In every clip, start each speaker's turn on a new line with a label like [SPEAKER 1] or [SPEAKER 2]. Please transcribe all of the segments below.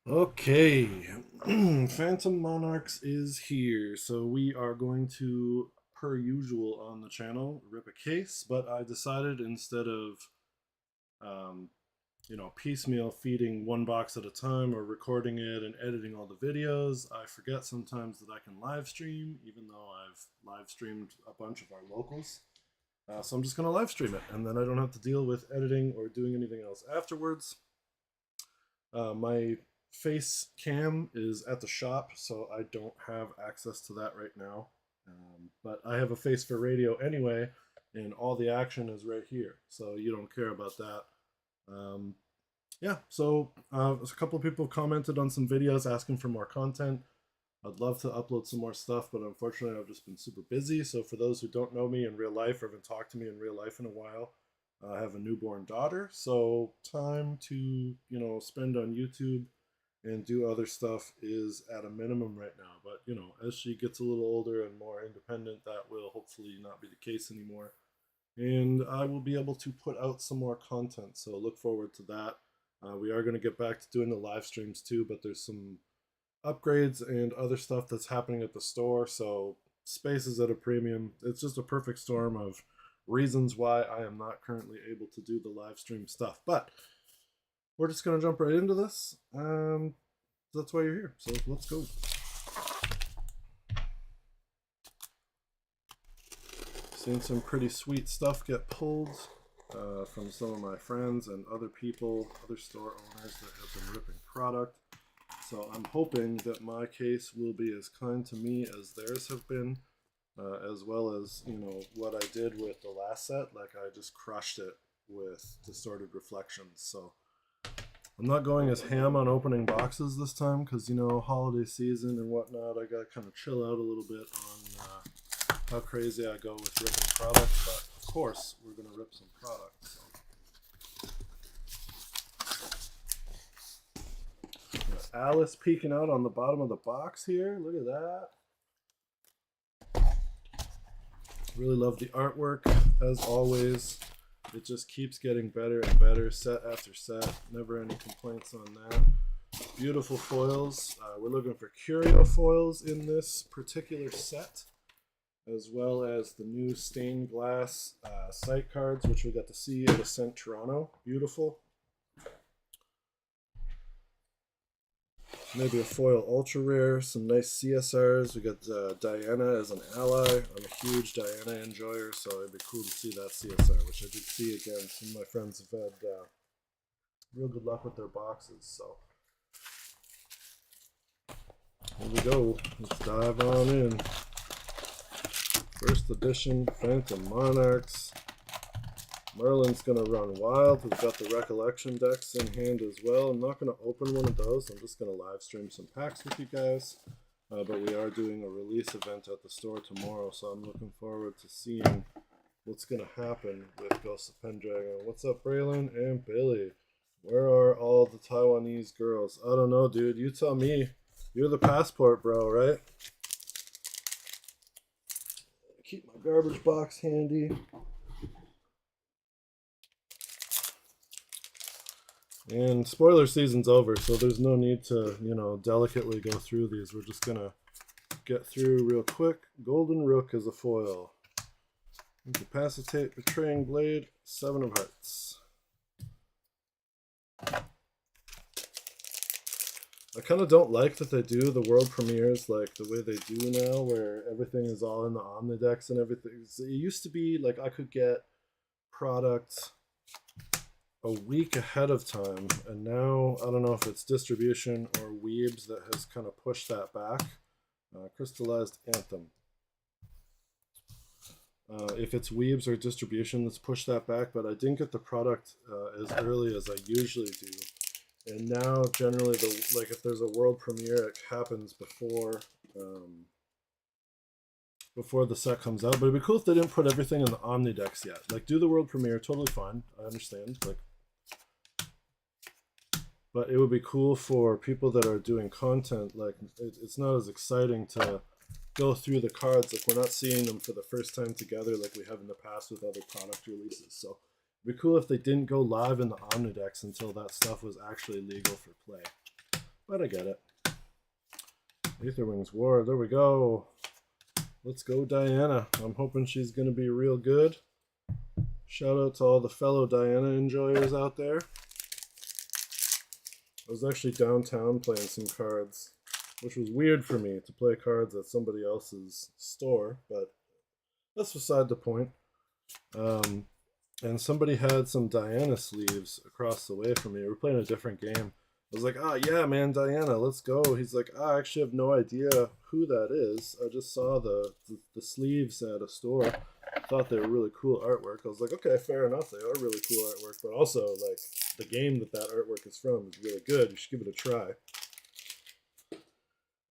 [SPEAKER 1] Okay, Phantom Monarchs is here. So we are going to, per usual on the channel, rip a case. But I decided instead of, um, piecemeal feeding one box at a time or recording it and editing all the videos, I forget sometimes that I can live stream, even though I've live streamed a bunch of our locals. So I'm just going to live stream it, and then I don't have to deal with editing or doing anything else afterwards. My face cam is at the shop, so I don't have access to that right now. But I have a face for radio anyway, and all the action is right here, so you don't care about that. Um, yeah, so a couple of people commented on some videos asking for more content. I'd love to upload some more stuff, but unfortunately, I've just been super busy. So, for those who don't know me in real life or haven't talked to me in real life in a while, I have a newborn daughter. So, time to, spend on YouTube and do other stuff is at a minimum right now. But, as she gets a little older and more independent, that will hopefully not be the case anymore. And I will be able to put out some more content. So, look forward to that. We are going to get back to doing the live streams too, but there's some upgrades and other stuff that's happening at the store. So space is at a premium. It's just a perfect storm of reasons why I am not currently able to do the live stream stuff. But we're just gonna jump right into this. That's why you're here. So let's go. Seen some pretty sweet stuff get pulled from some of my friends and other people, other store owners that have been ripping product. So I'm hoping that my case will be as kind to me as theirs have been, as well as what I did with the last set. Like I just crushed it with distorted reflections. So I'm not going as ham on opening boxes this time because holiday season and whatnot. I got to kind of chill out a little bit on how crazy I go with ripping product. But of course, we're gonna rip some product. So. Alice peeking out on the bottom of the box here. Look at that. Really love the artwork, as always. It just keeps getting better and better, set after set. Never any complaints on that. Beautiful foils. We're looking for curio foils in this particular set, as well as the new stained glass sight cards, which we got to see at Ascent Toronto. Beautiful. Maybe a foil ultra rare, some nice CSRs. We got Diana as an ally. I'm a huge Diana enjoyer, so it'd be cool to see that CSR, which I did see again. Some of my friends have had real good luck with their boxes. So here we go. Let's dive on in. First edition Phantom Monarchs. Merlin's going to run wild. We've got the recollection decks in hand as well. I'm not going to open one of those. I'm just going to live stream some packs with you guys. But we are doing a release event at the store tomorrow, so I'm looking forward to seeing what's going to happen with Ghost of Pendragon. What's up, Braylon and Billy? Where are all the Taiwanese girls? I don't know, dude. You tell me. You're the passport, bro, right? Keep my garbage box handy. And spoiler season's over, so there's no need to, delicately go through these. We're just gonna get through real quick. Golden Rook is a foil. Incapacitate, Betraying Blade, 7 of Hearts. I kind of don't like that they do the world premieres like the way they do now, where everything is all in the Omnidex and everything. It used to be like I could get products a week ahead of time, and now I don't know if it's distribution or Weebs that has kind of pushed that back. Crystallized Anthem. If it's Weebs or distribution that's pushed that back, but I didn't get the product as early as I usually do. And now generally if there's a world premiere, it happens before the set comes out. But it'd be cool if they didn't put everything in the Omnidex yet. Like, do the world premiere, totally fine. I understand. But it would be cool for people that are doing content. Like, it's not as exciting to go through the cards. Like, we're not seeing them for the first time together like we have in the past with other product releases. So it'd be cool if they didn't go live in the Omnidex until that stuff was actually legal for play. but I get it. Aetherwings War, there we go. Let's go, Diana. I'm hoping she's going to be real good. Shout out to all the fellow Diana enjoyers out there. I was actually downtown playing some cards, which was weird for me to play cards at somebody else's store, but that's beside the point. And somebody had some Diana sleeves across the way from me. We were playing a different game. I was like, oh yeah, man, Diana, let's go. He's like, I actually have no idea who that is. I just saw the sleeves at a store. Thought they were really cool artwork. I was like, okay, fair enough. They are really cool artwork. But also, like, the game that artwork is from is really good. You should give it a try.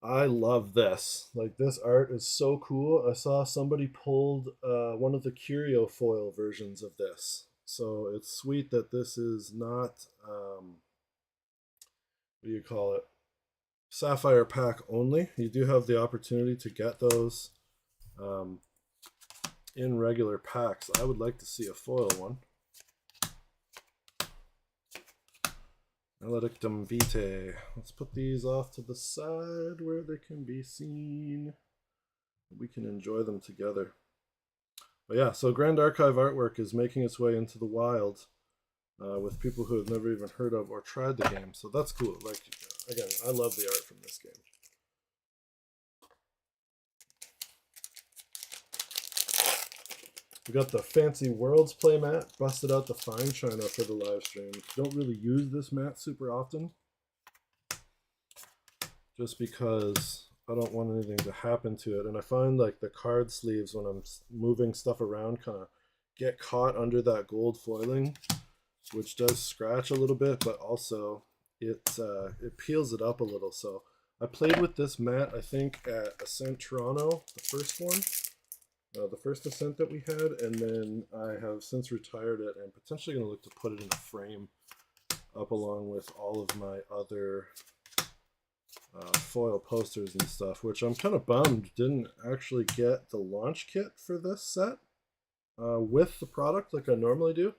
[SPEAKER 1] I love this. Like, this art is so cool. I saw somebody pulled one of the curio foil versions of this. So it's sweet that this is not... what do you call it? Sapphire pack only. You do have the opportunity to get those in regular packs. I would like to see a foil one. Maledictum Vitae. Let's put these off to the side where they can be seen. We can enjoy them together. But yeah, so Grand Archive artwork is making its way into the wild. With people who have never even heard of or tried the game. So that's cool. Like, again, I love the art from this game. We got the Fancy Worlds playmat. Busted out the fine china for the live stream. Don't really use this mat super often. Just because I don't want anything to happen to it. And I find like the card sleeves when I'm moving stuff around kind of get caught under that gold foiling, which does scratch a little bit, but also it peels it up a little. So I played with this mat, I think, at Ascent Toronto, the first one, the first Ascent that we had, and then I have since retired it and potentially going to look to put it in a frame up along with all of my other foil posters and stuff, which I'm kind of bummed didn't actually get the launch kit for this set with the product like I normally do.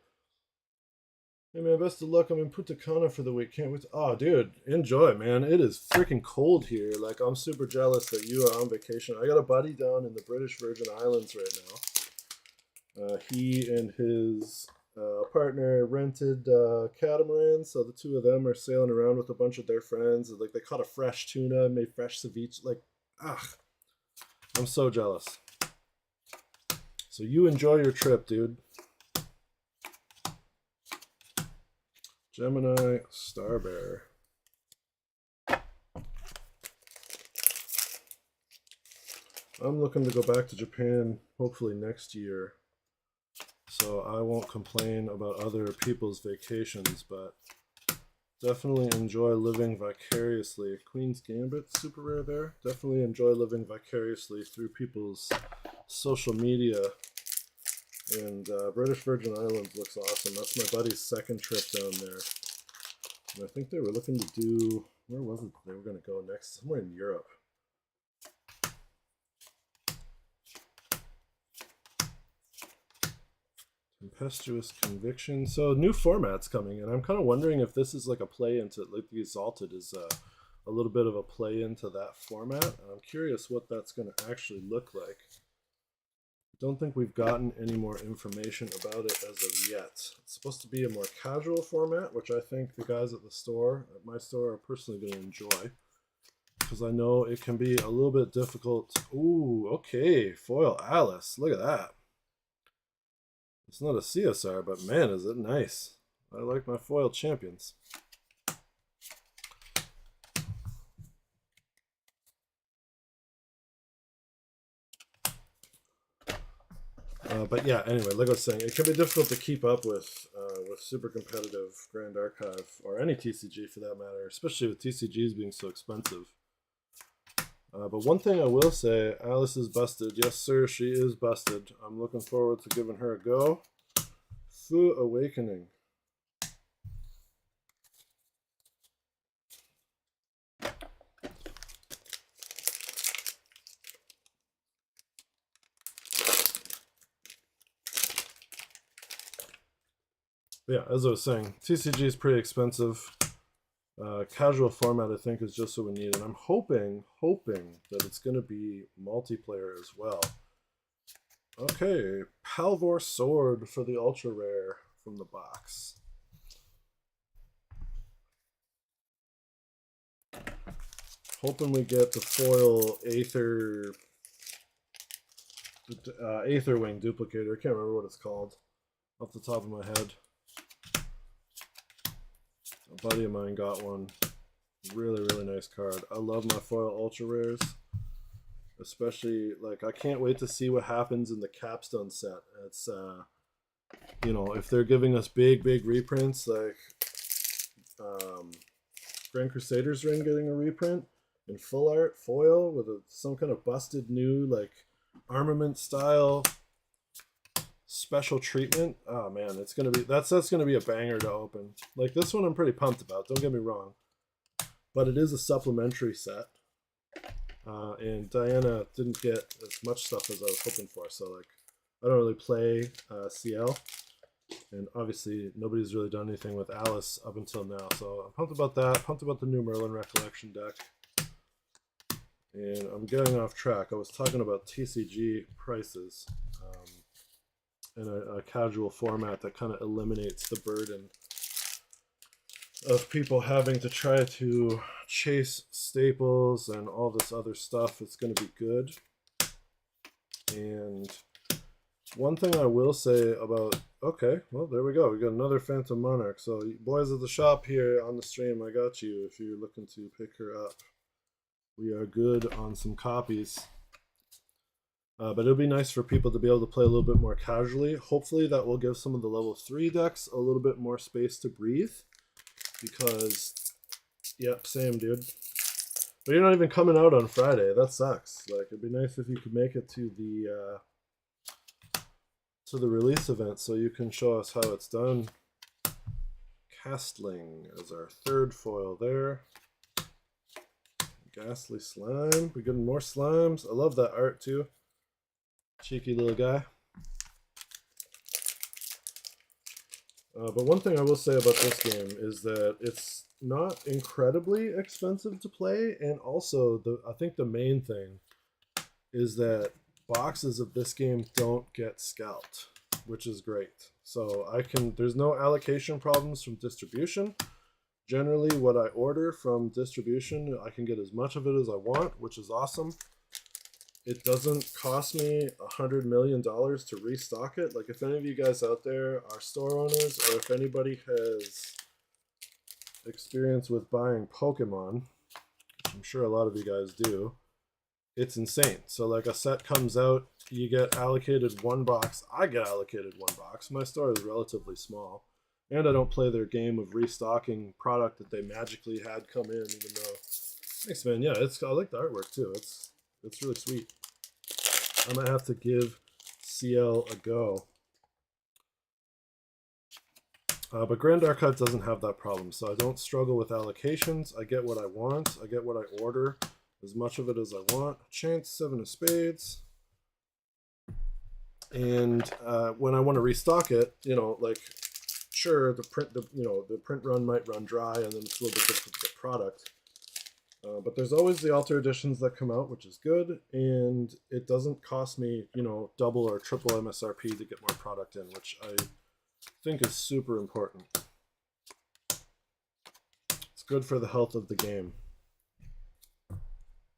[SPEAKER 1] Hey man, best of luck. I'm in Punta Cana for the week. Can't wait. Oh, dude, enjoy, man. It is freaking cold here. Like, I'm super jealous that you are on vacation. I got a buddy down in the British Virgin Islands right now. He and his partner rented catamarans, so the two of them are sailing around with a bunch of their friends. Like, they caught a fresh tuna, made fresh ceviche. Like, I'm so jealous. So you enjoy your trip, dude. Gemini Starbearer. I'm looking to go back to Japan hopefully next year, so I won't complain about other people's vacations, but definitely enjoy living vicariously. Queen's Gambit, super rare there. Definitely enjoy living vicariously through people's social media. And British Virgin Islands looks awesome. That's my buddy's second trip down there. And I think they were looking to do... Where was it they were going to go next? Somewhere in Europe. Tempestuous Conviction. So new formats coming, and I'm kind of wondering if this is like a play into... Like the Exalted is a little bit of a play into that format. And I'm curious what that's going to actually look like. Don't think we've gotten any more information about it as of yet. It's supposed to be a more casual format, which I think the guys at the store, at my store, are personally going to enjoy. Because I know it can be a little bit difficult. Ooh, okay. Foil Alice. Look at that. It's not a CSR, but man, is it nice. I like my foil champions. But yeah, anyway, like I was saying, it can be difficult to keep up with super competitive Grand Archive, or any TCG for that matter, especially with TCGs being so expensive. But one thing I will say, Alice is busted. Yes, sir, she is busted. I'm looking forward to giving her a go. Fu Awakening. Yeah, as I was saying, TCG is pretty expensive. Casual format, I think, is just what we need, and I'm hoping that it's going to be multiplayer as well. Okay, Palvor Sword for the ultra rare from the box. Hoping we get the foil Aether Wing duplicator. I can't remember what it's called off the top of my head. A buddy of mine got one. Really, really nice card. I love my foil ultra rares. Especially, like, I can't wait to see what happens in the capstone set. It's, you know, if they're giving us big reprints, like Grand Crusader's Ring getting a reprint in full art foil with some kind of busted new, like, armament style special treatment. Oh man, it's gonna be that's gonna be a banger to open. Like, this one I'm pretty pumped about, don't get me wrong, but it is a supplementary set, and Diana didn't get as much stuff as I was hoping for. So, like, I don't really play CL, and obviously nobody's really done anything with Alice up until now, so I'm pumped about that. Pumped about the new Merlin Recollection deck. And I'm getting off track. I was talking about TCG prices, in a casual format that kind of eliminates the burden of people having to try to chase staples and all this other stuff. It's going to be good. And one thing I will say about, okay, well, there we go. We got another Phantom Monarch. So, boys at the shop here on the stream, I got you if you're looking to pick her up. We are good on some copies. But it'll be nice for people to be able to play a little bit more casually. Hopefully that will give some of the level 3 decks a little bit more space to breathe. Because, yep, same, dude. But you're not even coming out on Friday. That sucks. Like, it'd be nice if you could make it to the release event so you can show us how it's done. Castling as our third foil there. Ghastly Slime. We're getting more slimes. I love that art too. Cheeky little guy. But one thing I will say about this game is that it's not incredibly expensive to play, and also I think the main thing is that boxes of this game don't get scalped, which is great. So there's no allocation problems from distribution. Generally, what I order from distribution, I can get as much of it as I want, which is awesome. It doesn't cost me $100 million to restock it. Like, if any of you guys out there are store owners, or if anybody has experience with buying Pokemon, which I'm sure a lot of you guys do, it's insane. So, like, a set comes out, you get allocated one box. I get allocated one box. My store is relatively small. And I don't play their game of restocking product that they magically had come in, even though... Thanks, man. Yeah, I like the artwork, too. It's really sweet. I might have to give CL a go. But Grand Archive doesn't have that problem, so I don't struggle with allocations. I get what I want. I get what I order. As much of it as I want. Chance, 7 of spades. And when I want to restock it, you know, like... Sure, the print run might run dry, and then it's a little bit difficult to get product. But there's always the Alter editions that come out, which is good, and it doesn't cost me, you know, double or triple MSRP to get more product in, which I think is super important. It's good for the health of the game.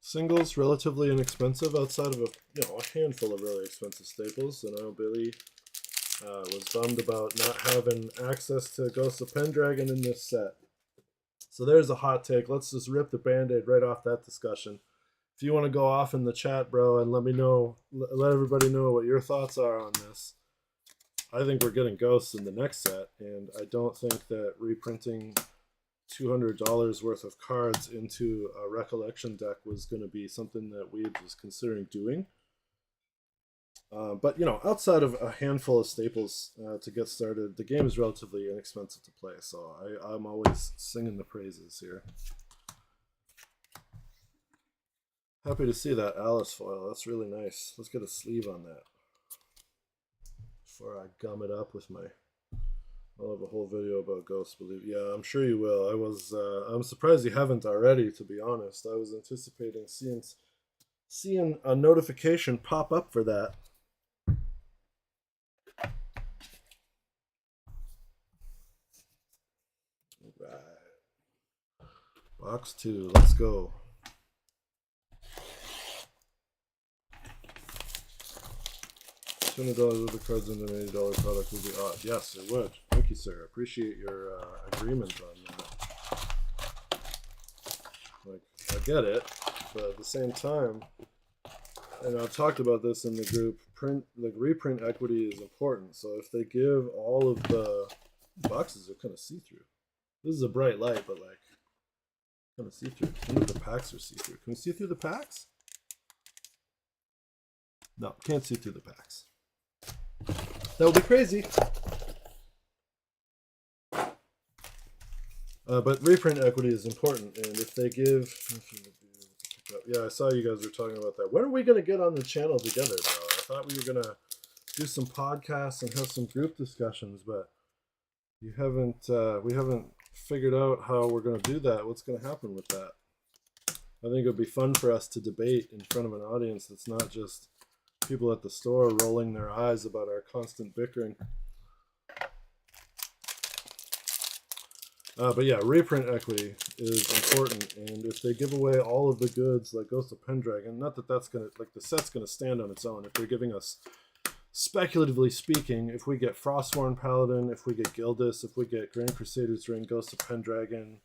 [SPEAKER 1] Singles relatively inexpensive outside of a handful of really expensive staples. And I know Billy was bummed about not having access to Ghost of Pendragon in this set. So there's a hot take. Let's just rip the band-aid right off that discussion. If you want to go off in the chat, bro, and let me know, let everybody know what your thoughts are on this. I think we're getting Ghosts in the next set, and I don't think that reprinting $200 worth of cards into a recollection deck was going to be something that we was considering doing. But, you know, outside of a handful of staples to get started, the game is relatively inexpensive to play, so I'm always singing the praises here. Happy to see that Alice foil. That's really nice. Let's get a sleeve on that before I gum it up with my I'll have a whole video about ghosts, believe. Yeah, I'm sure you will. I'm surprised you haven't already, to be honest. I was anticipating seeing a notification pop up for that. All right. Box 2, let's go. $200 of the cards in an $80 product would be odd. Yes, it would. Thank you, sir. Appreciate your agreement on that. Like, I get it, but at the same time, and I've talked about this in the group, reprint equity is important. So if they give all of the boxes are kind of see-through. This is a bright light, but like kind of see-through. I wonder if the packs are see-through. Can we see through the packs? No, can't see through the packs. That would be crazy. But reprint equity is important, and if they give, yeah, I saw you guys were talking about that. When are we going to get on the channel together, bro? I thought we were going to do some podcasts and have some group discussions, but you haven't. We haven't figured out how we're going to do that. What's going to happen with that? I think it would be fun for us to debate in front of an audience that's not just people at the store rolling their eyes about our constant bickering. But yeah, reprint equity is important, and if they give away all of the goods like Ghost of Pendragon, not that that's gonna, like, the set's gonna stand on its own. If they're giving us, speculatively speaking, if we get Frostworn Paladin, if we get Gildas, if we get Grand Crusader's Ring, Ghost of Pendragon,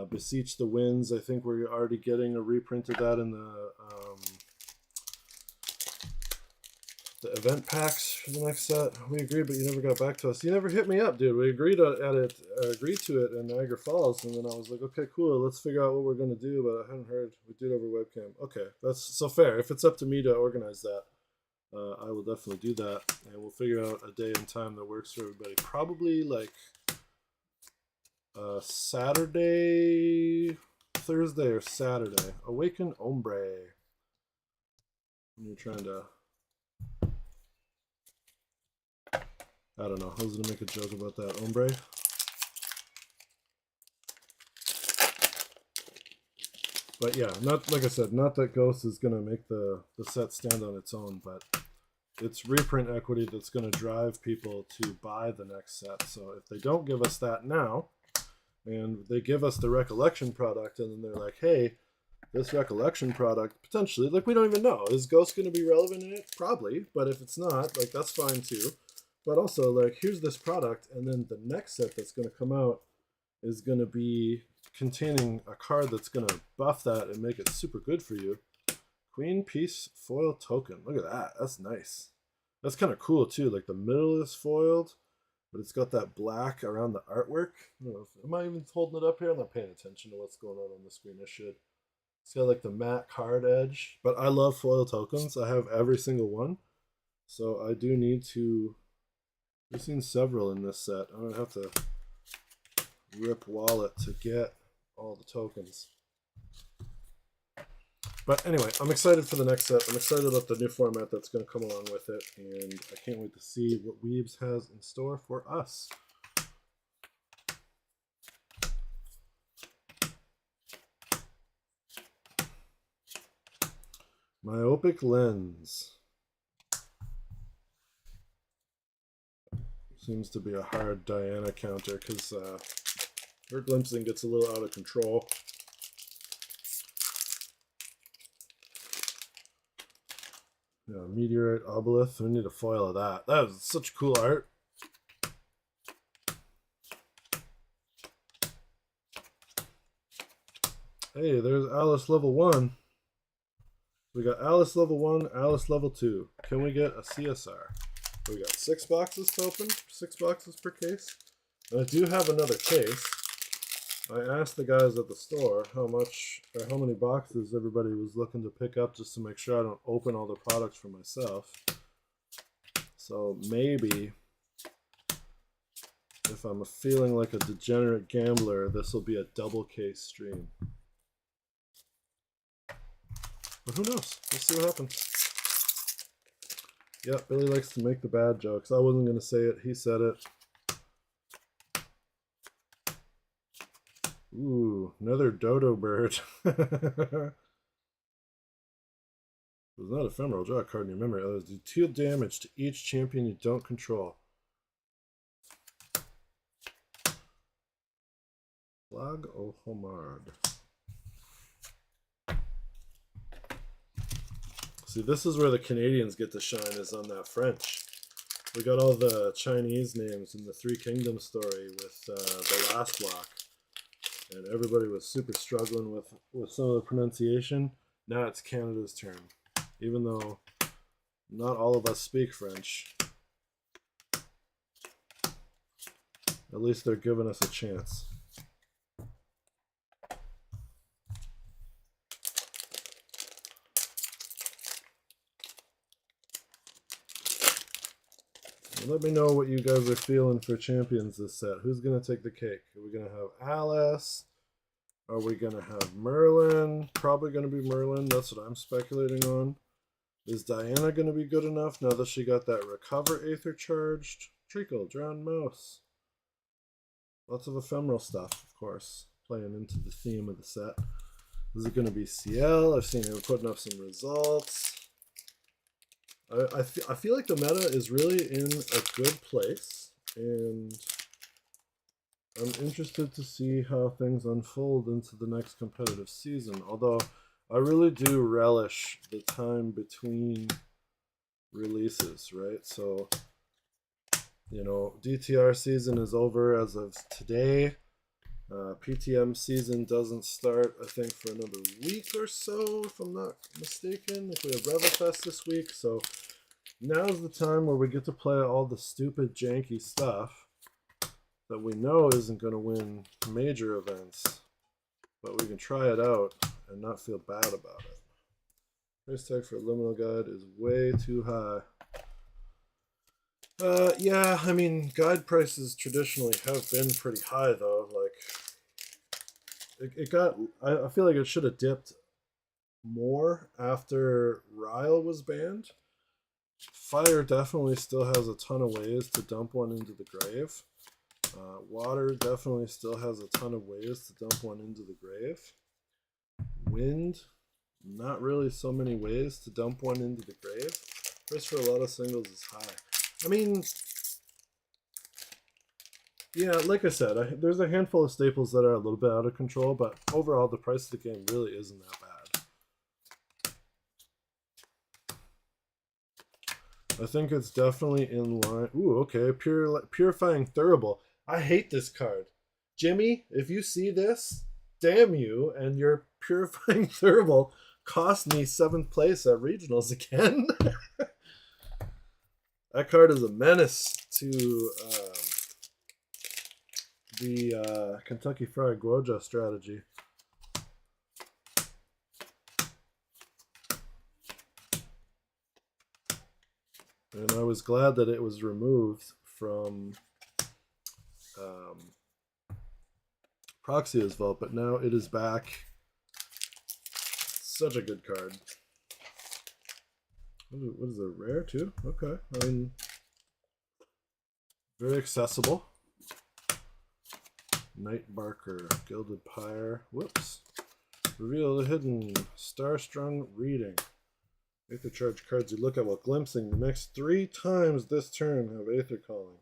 [SPEAKER 1] Beseech the Winds, I think we're already getting a reprint of that in the event packs for the next set. We agreed, but you never got back to us. You never hit me up, dude. We agreed agreed to it in Niagara Falls, and then I was like, okay, cool, let's figure out what we're gonna do. But I hadn't heard. We did over webcam. Okay, that's so fair. If it's up to me to organize that, I will definitely do that, and we'll figure out a day and time that works for everybody. Probably like Saturday, Thursday, or Saturday. Awaken Ombre. When you're trying to, I don't know. I was going to make a joke about that. Ombre. But yeah, not like I said, not that Ghost is going to make the set stand on its own, but it's reprint equity that's going to drive people to buy the next set. So if they don't give us that now, and they give us the Recollection product, and then they're like, hey, this Recollection product, potentially, like, we don't even know. Is Ghost going to be relevant in it? Probably. But if it's not, like, that's fine too. But also, like, here's this product, and then the next set that's going to come out is going to be containing a card that's going to buff that and make it super good for you. Queen Peace foil token. Look at that. That's nice. That's kind of cool, too. Like, the middle is foiled, but it's got that black around the artwork. I don't know if, am I even holding it up here? I'm not paying attention to what's going on the screen. I should. It's got, like, the matte card edge. But I love foil tokens. I have every single one. So I do need to... We've seen several in this set. I'm going to have to rip wallet to get all the tokens. But anyway, I'm excited for the next set. I'm excited about the new format that's going to come along with it. And I can't wait to see what Weebs has in store for us. Myopic Lens. Seems to be a hard Diana counter because her glimpsing gets a little out of control. Yeah, Meteorite Obelith. We need a foil of that. That is such cool art. Hey, there's Alice level 1. We got Alice level 1, Alice level 2. Can we get a CSR? We got 6 boxes to open, 6 boxes per case. And I do have another case. I asked the guys at the store how much or how many boxes everybody was looking to pick up just to make sure I don't open all the products for myself. So maybe if I'm feeling like a degenerate gambler, this will be a double case stream. But who knows? We'll see what happens. Yeah, Billy likes to make the bad jokes. I wasn't going to say it. He said it. Ooh, another dodo bird. It was not ephemeral. Draw a card in your memory. Others do 2 damage to each champion you don't control. Flag o Homard. See, this is where the Canadians get to shine, is on that French. We got all the Chinese names in the Three Kingdoms story with the last block. And everybody was super struggling with some of the pronunciation. Now it's Canada's turn. Even though not all of us speak French, at least they're giving us a chance. Let me know what you guys are feeling for champions this set. Who's going to take the cake? Are we going to have Alice? Are we going to have Merlin? Probably going to be Merlin. That's what I'm speculating on. Is Diana going to be good enough now that she got that Recover Aether charged? Treacle, Drowned Mouse. Lots of ephemeral stuff, of course, playing into the theme of the set. Is it going to be CL? I've seen him putting up some results. I feel like the meta is really in a good place, and I'm interested to see how things unfold into the next competitive season. Although I really do relish the time between releases, right? So, you know, DTR season is over as of today. PTM season doesn't start, I think, for another week or so, if I'm not mistaken. If we have Revelfest this week, so now's the time where we get to play all the stupid, janky stuff that we know isn't going to win major events, but we can try it out and not feel bad about it. Price tag for a liminal guide is way too high. Yeah, I mean, guide prices traditionally have been pretty high, though. Like, I feel like it should have dipped more after Ryle was banned. Fire definitely still has a ton of ways to dump one into the grave. Water definitely still has a ton of ways to dump one into the grave. Wind, not really so many ways to dump one into the grave. Price for a lot of singles is high. I mean, yeah, like I said, there's a handful of staples that are a little bit out of control, but overall the price of the game really isn't that bad. I think it's definitely in line. Ooh, okay, Purifying Thurible. I hate this card. Jimmy, if you see this, damn you, and your Purifying Thurible cost me 7th place at regionals again. That card is a menace to the Kentucky Fried Guoja strategy. And I was glad that it was removed from Proxia's vault, but now it is back. Such a good card. What is it, rare too? Okay, I mean, very accessible. Night Barker, Gilded Pyre. Whoops. Reveal the hidden Starstrung Reading. Aether charge cards you look at while glimpsing the next 3 times this turn have Aether Calling.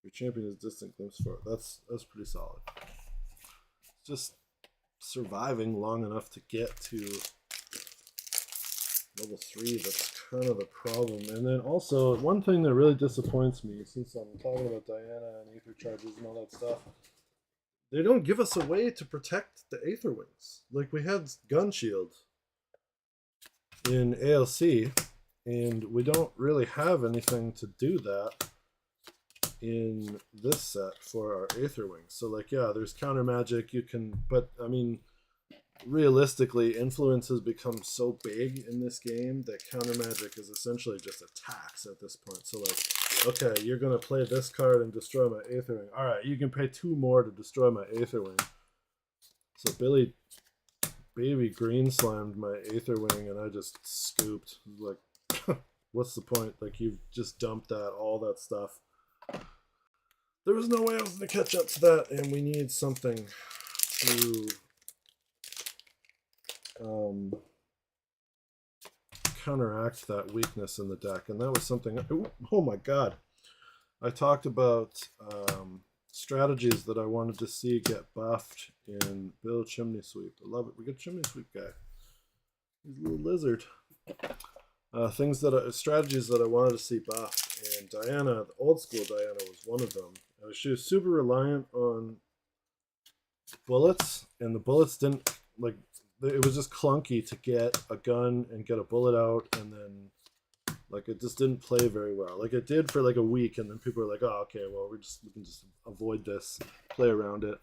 [SPEAKER 1] Your champion is distant glimpse for it. That's pretty solid. Just surviving long enough to get to level 3, that's kind of the problem. And then also, one thing that really disappoints me, since I'm talking about Diana and Aether charges and all that stuff, they don't give us a way to protect the Aether Wings. Like, we had Gun Shield in ALC, and we don't really have anything to do that in this set for our Aether Wings. So, like, yeah, there's counter magic, you can, but I mean, realistically, influence has become so big in this game that counter magic is essentially just a tax at this point. So, like, okay, you're gonna play this card and destroy my Aether Wing. All right, you can pay 2 more to destroy my Aether Wing. So Billy baby green slimed my Aether Wing, and I just scooped. Like, what's the point? Like, you've just dumped all that stuff. There was no way I was going to catch up to that, and we need something to counteract that weakness in the deck, and that was something. Oh my god! I talked about strategies that I wanted to see get buffed in Build Chimney Sweep. I love it. We got Chimney Sweep guy. He's a little lizard. Strategies that I wanted to see buffed, and Diana, the old school Diana, was one of them. She was super reliant on bullets, and the bullets didn't like. It was just clunky to get a gun and get a bullet out, and then like it just didn't play very well. Like it did for like a week, and then people were like, "Oh, okay, well we can just avoid this, play around it."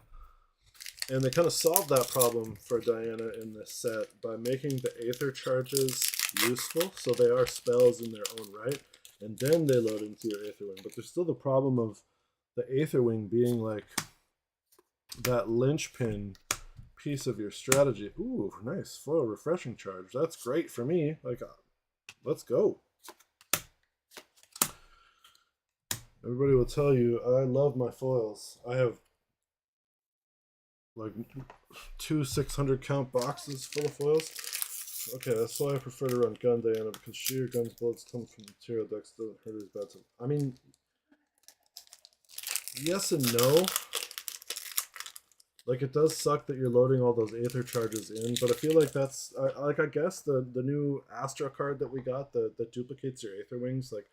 [SPEAKER 1] And they kind of solved that problem for Diana in this set by making the Aether charges useful, so they are spells in their own right, and then they load into your Aether Wing. But there's still the problem of the Aether Wing being like that linchpin piece of your strategy. Ooh, nice foil refreshing charge. That's great for me. Like, let's go. Everybody will tell you I love my foils. I have like 2 600 count boxes full of foils. Okay, that's why I prefer to run Gun Diana, because sheer guns bullets come from material decks doesn't hurt as bad. I mean, yes and no. Like, it does suck that you're loading all those Aether charges in, but I feel like that's I guess the new Astra card that we got that duplicates your Aether Wings, like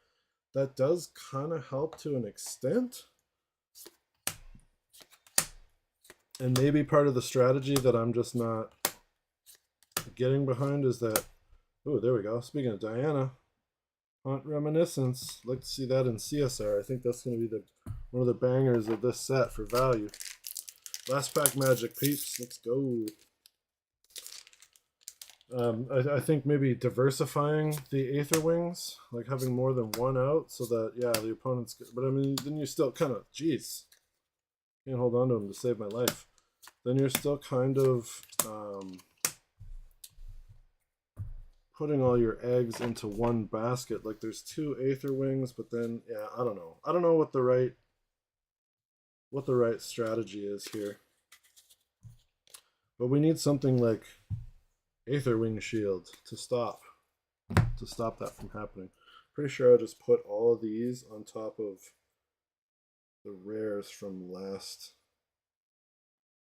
[SPEAKER 1] that does kind of help to an extent. And maybe part of the strategy that I'm just not getting behind is that, oh, there we go. Speaking of Diana, Haunt Reminiscence. Like to see that in CSR. I think that's going to be one of the bangers of this set for value. Last pack Magic peeps. Let's go. I think maybe diversifying the Aether Wings, like having more than one out, so that, yeah, the opponent's good. But I mean, then you still kind of, jeez, can't hold on to them to save my life. Then you're still kind of putting all your eggs into one basket. Like there's 2 Aether Wings, but then, yeah, I don't know. I don't know what the right strategy is here. But we need something like Aether Wing Shield to stop that from happening. Pretty sure I just put all of these on top of the rares from last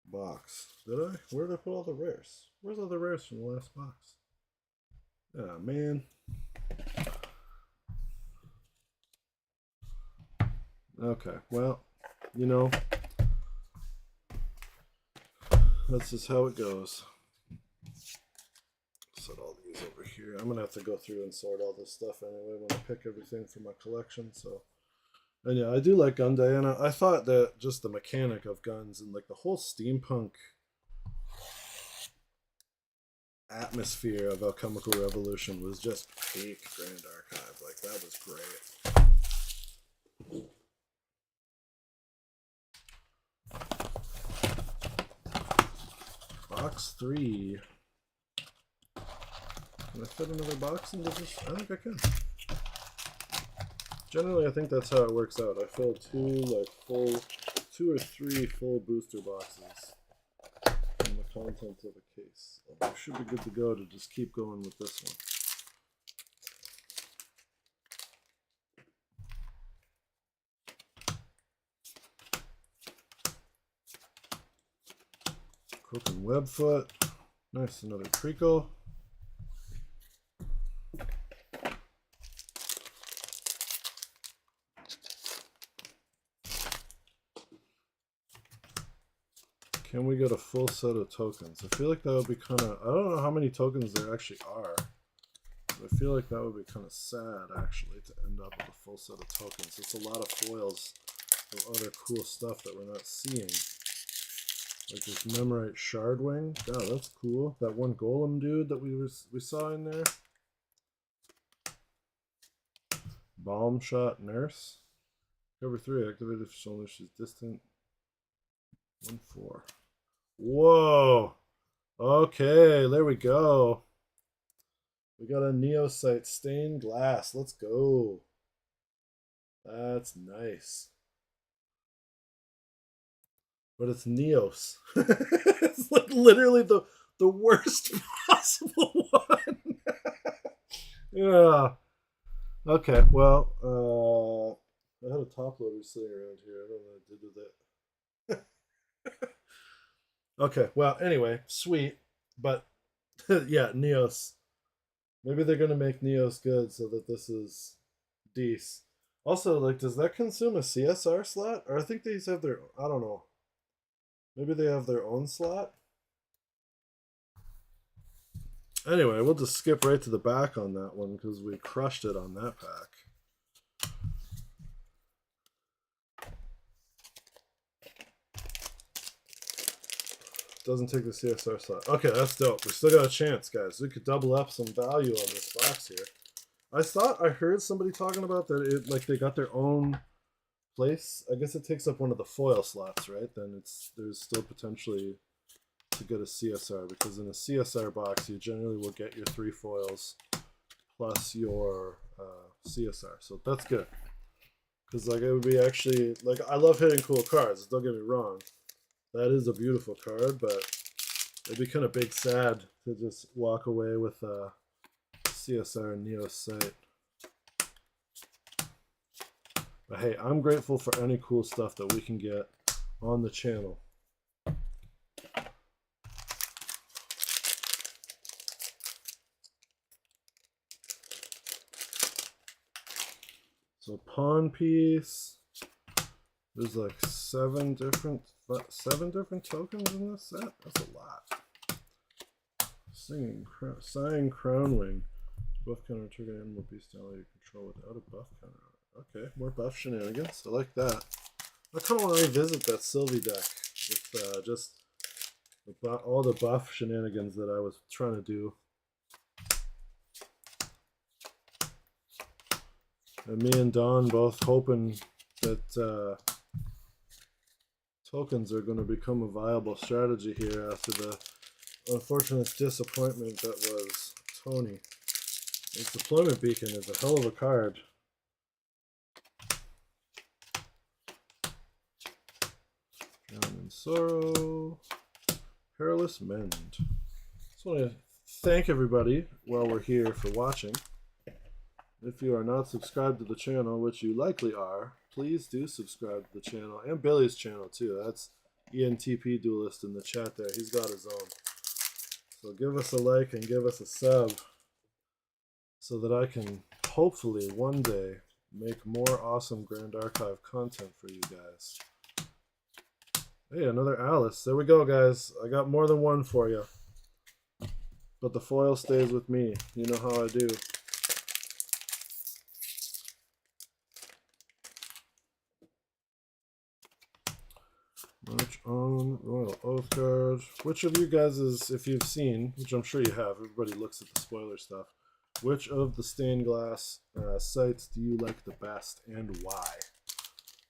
[SPEAKER 1] box. Did I? Where did I put all the rares? Where's all the rares from the last box? Ah, man. Okay, well, you know, that's just how it goes. Set all these over here. I'm gonna have to go through and sort all this stuff anyway when I pick everything for my collection. So, and yeah, I do like Gun Diana. I thought that just the mechanic of guns and like the whole steampunk atmosphere of Alchemical Revolution was just peak Grand Archive. Like that was great. Box 3. Can I fit another box into this? I think I can. Generally, I think that's how it works out. I fill 2 or 3 full booster boxes from the contents of a case. I should be good to go to just keep going with this one. Croaking Webfoot. Nice, another Treacle. Can we get a full set of tokens? I feel like that would be kind of... I don't know how many tokens there actually are. But I feel like that would be kind of sad, actually, to end up with a full set of tokens. It's a lot of foils of other cool stuff that we're not seeing. Like this Memorite Shardwing. God, that's cool. That one Golem dude that we saw in there. Bomb Shot Nurse. Cover 3, activated if only she's distant. 1/4. Whoa! Okay, there we go. We got a Neosite stained glass. Let's go. That's nice. but it's Neos. It's like literally the worst possible one. Yeah. Okay. Well, I had a top loader sitting around here. I don't know what I did with it. Okay. Well, anyway, sweet, but yeah, Neos. Maybe they're gonna make Neos good so that this is decent. Also, like, does that consume a CSR slot? Or I think these have their. I don't know. Maybe they have their own slot. Anyway, we'll just skip right to the back on that one because we crushed it on that pack. Doesn't take the CSR slot. Okay, that's dope. We still got a chance, guys. We could double up some value on this box here. I thought I heard somebody talking about that it like they got their own place. I guess it takes up one of the foil slots, right? Then there's still potentially to get a CSR, because in a CSR box you generally will get your 3 foils plus your CSR. So that's good. Because like it would be actually like I love hitting cool cards. Don't get me wrong. That is a beautiful card, but it'd be kind of big sad to just walk away with a CSR and Neo Sight. But hey, I'm grateful for any cool stuff that we can get on the channel. So pawn piece. There's like 7 different tokens in this set. That's a lot. Sighing Crownwing. Buff counter trigger animal beast ally you control without a buff counter. Okay, more buff shenanigans. I like that. I kind of want to revisit that Sylvie deck with just all the buff shenanigans that I was trying to do. And me and Don both hoping that tokens are going to become a viable strategy here after the unfortunate disappointment that was Tony. This Deployment Beacon is a hell of a card. Drown in Sorrow. Perilous Mend. Just want to thank everybody while we're here for watching. If you are not subscribed to the channel, which you likely are, please do subscribe to the channel and Billy's channel too. That's ENTP Duelist in the chat there. He's got his own. So give us a like and give us a sub so that I can hopefully one day make more awesome Grand Archive content for you guys. Hey, another Alice. There we go, guys. I got more than one for you. But the foil stays with me. You know how I do. March on, Royal Oath card. Which of you guys is, if you've seen, which I'm sure you have, everybody looks at the spoiler stuff. Which of the stained glass sites do you like the best and why?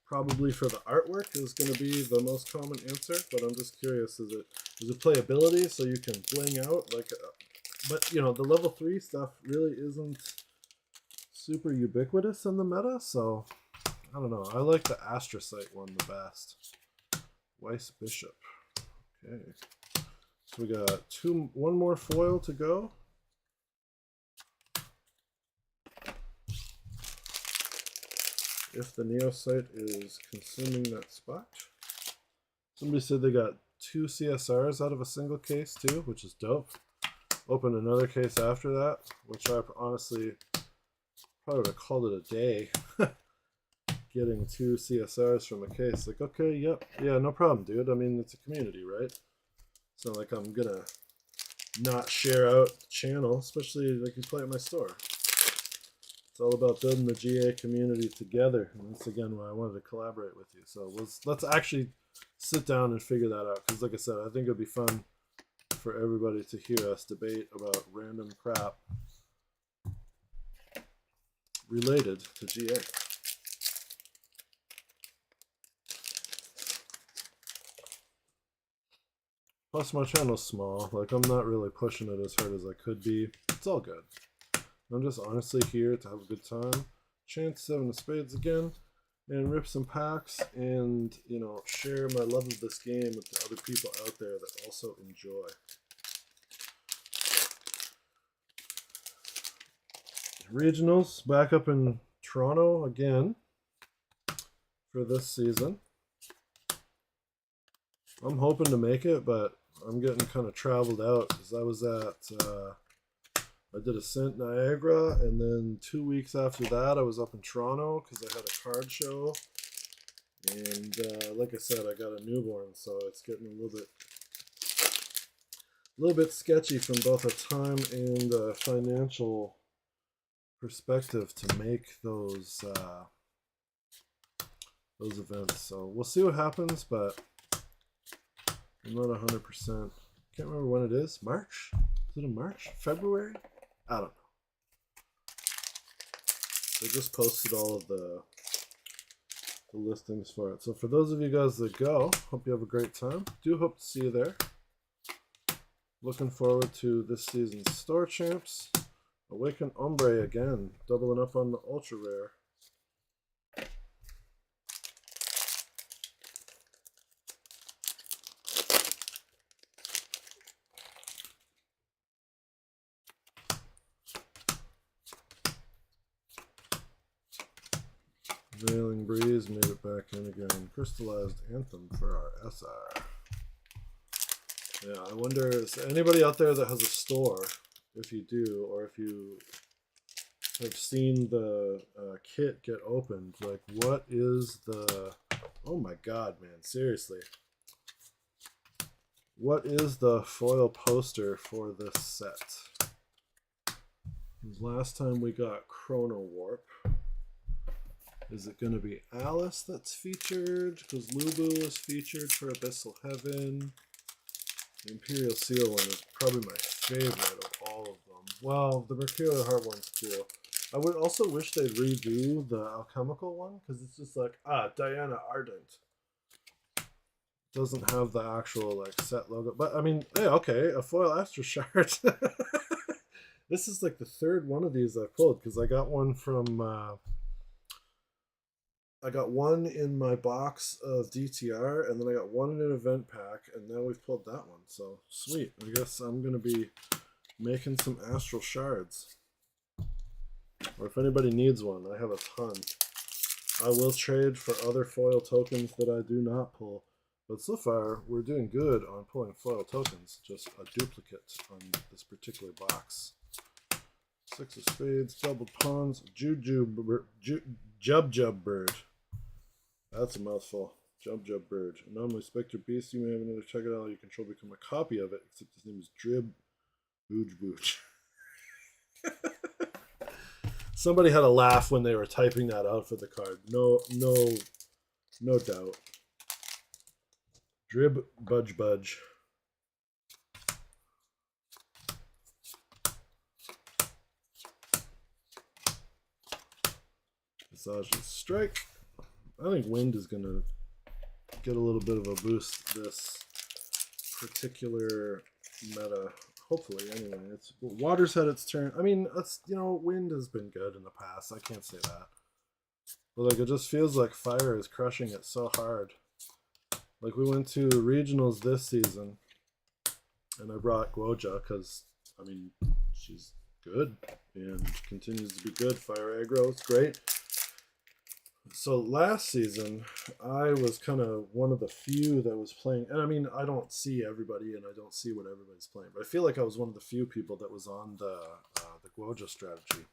[SPEAKER 1] Probably for the artwork is going to be the most common answer, but I'm just curious, is it playability so you can bling out? Like, but you know, the level 3 stuff really isn't super ubiquitous in the meta, so I don't know. I like the Astrocyte one the best. Weiss Bishop. Okay. So we got one more foil to go. If the Neosite is consuming that spot. Somebody said they got 2 CSRs out of a single case too, which is dope. Opened another case after that, which I honestly probably would have called it a day. Getting 2 CSRs from a case. Like, okay, yep, yeah, no problem, dude. I mean, it's a community, right? It's not like I'm gonna not share out the channel, especially like you play at my store. It's all about building the GA community together, and that's again why I wanted to collaborate with you. So let's actually sit down and figure that out, because like I said, I think it'd be fun for everybody to hear us debate about random crap related to GA. Plus my channel's small, like I'm not really pushing it as hard as I could be. It's all good. I'm just honestly here to have a good time. Chance 7 of spades again. and rip some packs and, you know, share my love of this game with the other people out there that also enjoy. Regionals back up in Toronto again for this season. I'm hoping to make it, but I'm getting kind of traveled out because I was at I did a St. Niagara, and then 2 weeks after that I was up in Toronto because I had a card show, and like I said, I got a newborn, so it's getting a little bit sketchy from both a time and a financial perspective to make those events. So we'll see what happens, but I'm not 100%. Can't remember when it is. March? Is it in March? February? I don't know. They just posted all of the listings for it. So for those of you guys that go, hope you have a great time. Do hope to see you there. Looking forward to this season's Store Champs. Awaken Ombre again, doubling up on the ultra rare. Veiling Breeze made it back in again. Crystallized Anthem for our SR. Yeah, I wonder, is there anybody out there that has a store? If you do, or if you have seen the kit get opened, like what is the, oh my god, man, seriously, what is the foil poster for this set? Last time we got Chrono Warp. Is it going to be Alice that's featured? Because Lubu was featured for Abyssal Heaven. The Imperial Seal one is probably my favorite of all of them. Well, the Mercurial Heart one's cool. I would also wish they'd redo the Alchemical one, because it's just like, Diana Ardent. Doesn't have the actual like set logo. But I mean, hey, okay, a foil Astro Shard. This is like the third one of these I pulled, because I got one from I got one in my box of DTR, and then I got one in an event pack, and now we've pulled that one. So sweet. I guess I'm going to be making some Astral Shards. Or if anybody needs one, I have a ton. I will trade for other foil tokens that I do not pull. But so far, we're doing good on pulling foil tokens. Just a duplicate on this particular box. Six of Spades, Double Pawns, Jub Bird. That's a mouthful. Jub Bird. Anomaly Spectre Beast. You may have another target ally you control become a copy of it, except his name is Drib Booch. Somebody had a laugh when they were typing that out for the card. No doubt. Drib Budge. Visage's Strike. I think Wind is going to get a little bit of a boost this particular meta. Hopefully, anyway. Water's had its turn. I mean, Wind has been good in the past. I can't say that. But like, it just feels like Fire is crushing it so hard. Like, we went to regionals this season, and I brought Guoja because, I mean, she's good and continues to be good. Fire aggro is great. So last season, I was kind of one of the few that was playing, and I mean, I don't see everybody, and I don't see what everybody's playing, but I feel like I was one of the few people that was on the Guoja strategy.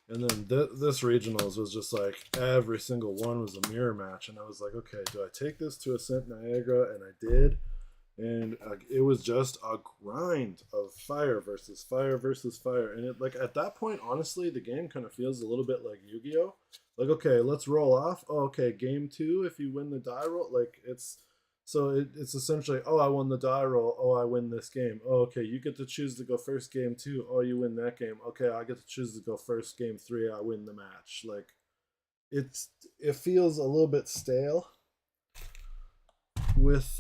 [SPEAKER 1] And then this regionals was just like every single one was a mirror match, and I was like, okay, do I take this to a St. Niagara? And I did. And it was just a grind of fire versus fire versus fire. And it, like, at that point, honestly, the game kind of feels a little bit like Yu-Gi-Oh! Like, okay, let's roll off. Oh, okay, game 2, if you win the die roll, like, it's essentially, oh, I won the die roll. Oh, I win this game. Oh, okay, you get to choose to go first game 2. Oh, you win that game. Okay, I get to choose to go first game 3. I win the match. Like, it feels a little bit stale with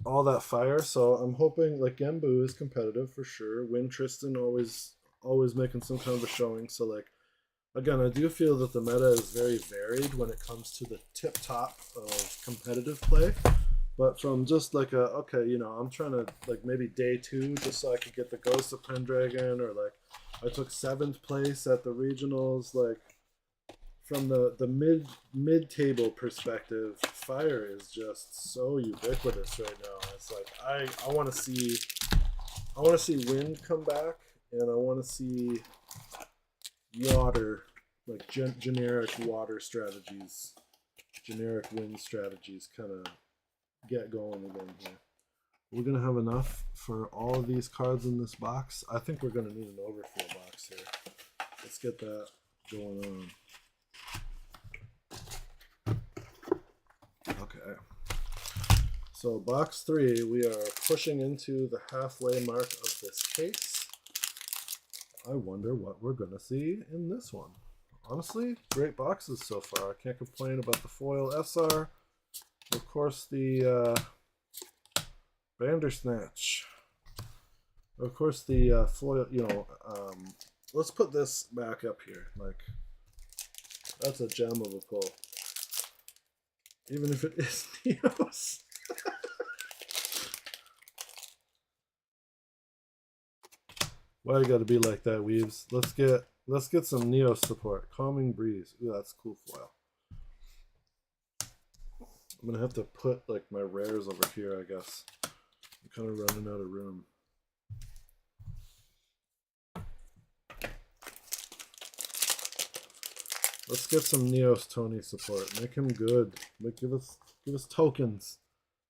[SPEAKER 1] all that fire. So I'm hoping, like, Gembu is competitive for sure. Win Tristan always making some kind of a showing. So like, Again, I do feel that the meta is very varied when it comes to the tip top of competitive play. But from just like a, okay, you know, I'm trying to like maybe day 2 just so I could get the Ghost of Pendragon, or like I took 7th place at the regionals. Like from the mid table perspective, Fire is just so ubiquitous right now. It's like I want to see Wind come back, and I want to see water, like generic water strategies, generic wind strategies kind of get going again here. We're going to have enough for all of these cards in this box. I think we're going to need an overflow box here. Let's get that going on. Okay. So box 3, we are pushing into the halfway mark of this case. I wonder what we're going to see in this one. Honestly, great boxes so far. I can't complain about the foil SR. Of course, the Bandersnatch. Of course, the foil, you know, let's put this back up here. Like, that's a gem of a pull. Even if it is Neos. Why you gotta be like that, Weaves? Let's get some Neos support. Calming Breeze. Ooh, that's cool foil. I'm gonna have to put like my rares over here, I guess. I'm kind of running out of room. Let's get some Neos Tony support. Make him good. Give us tokens.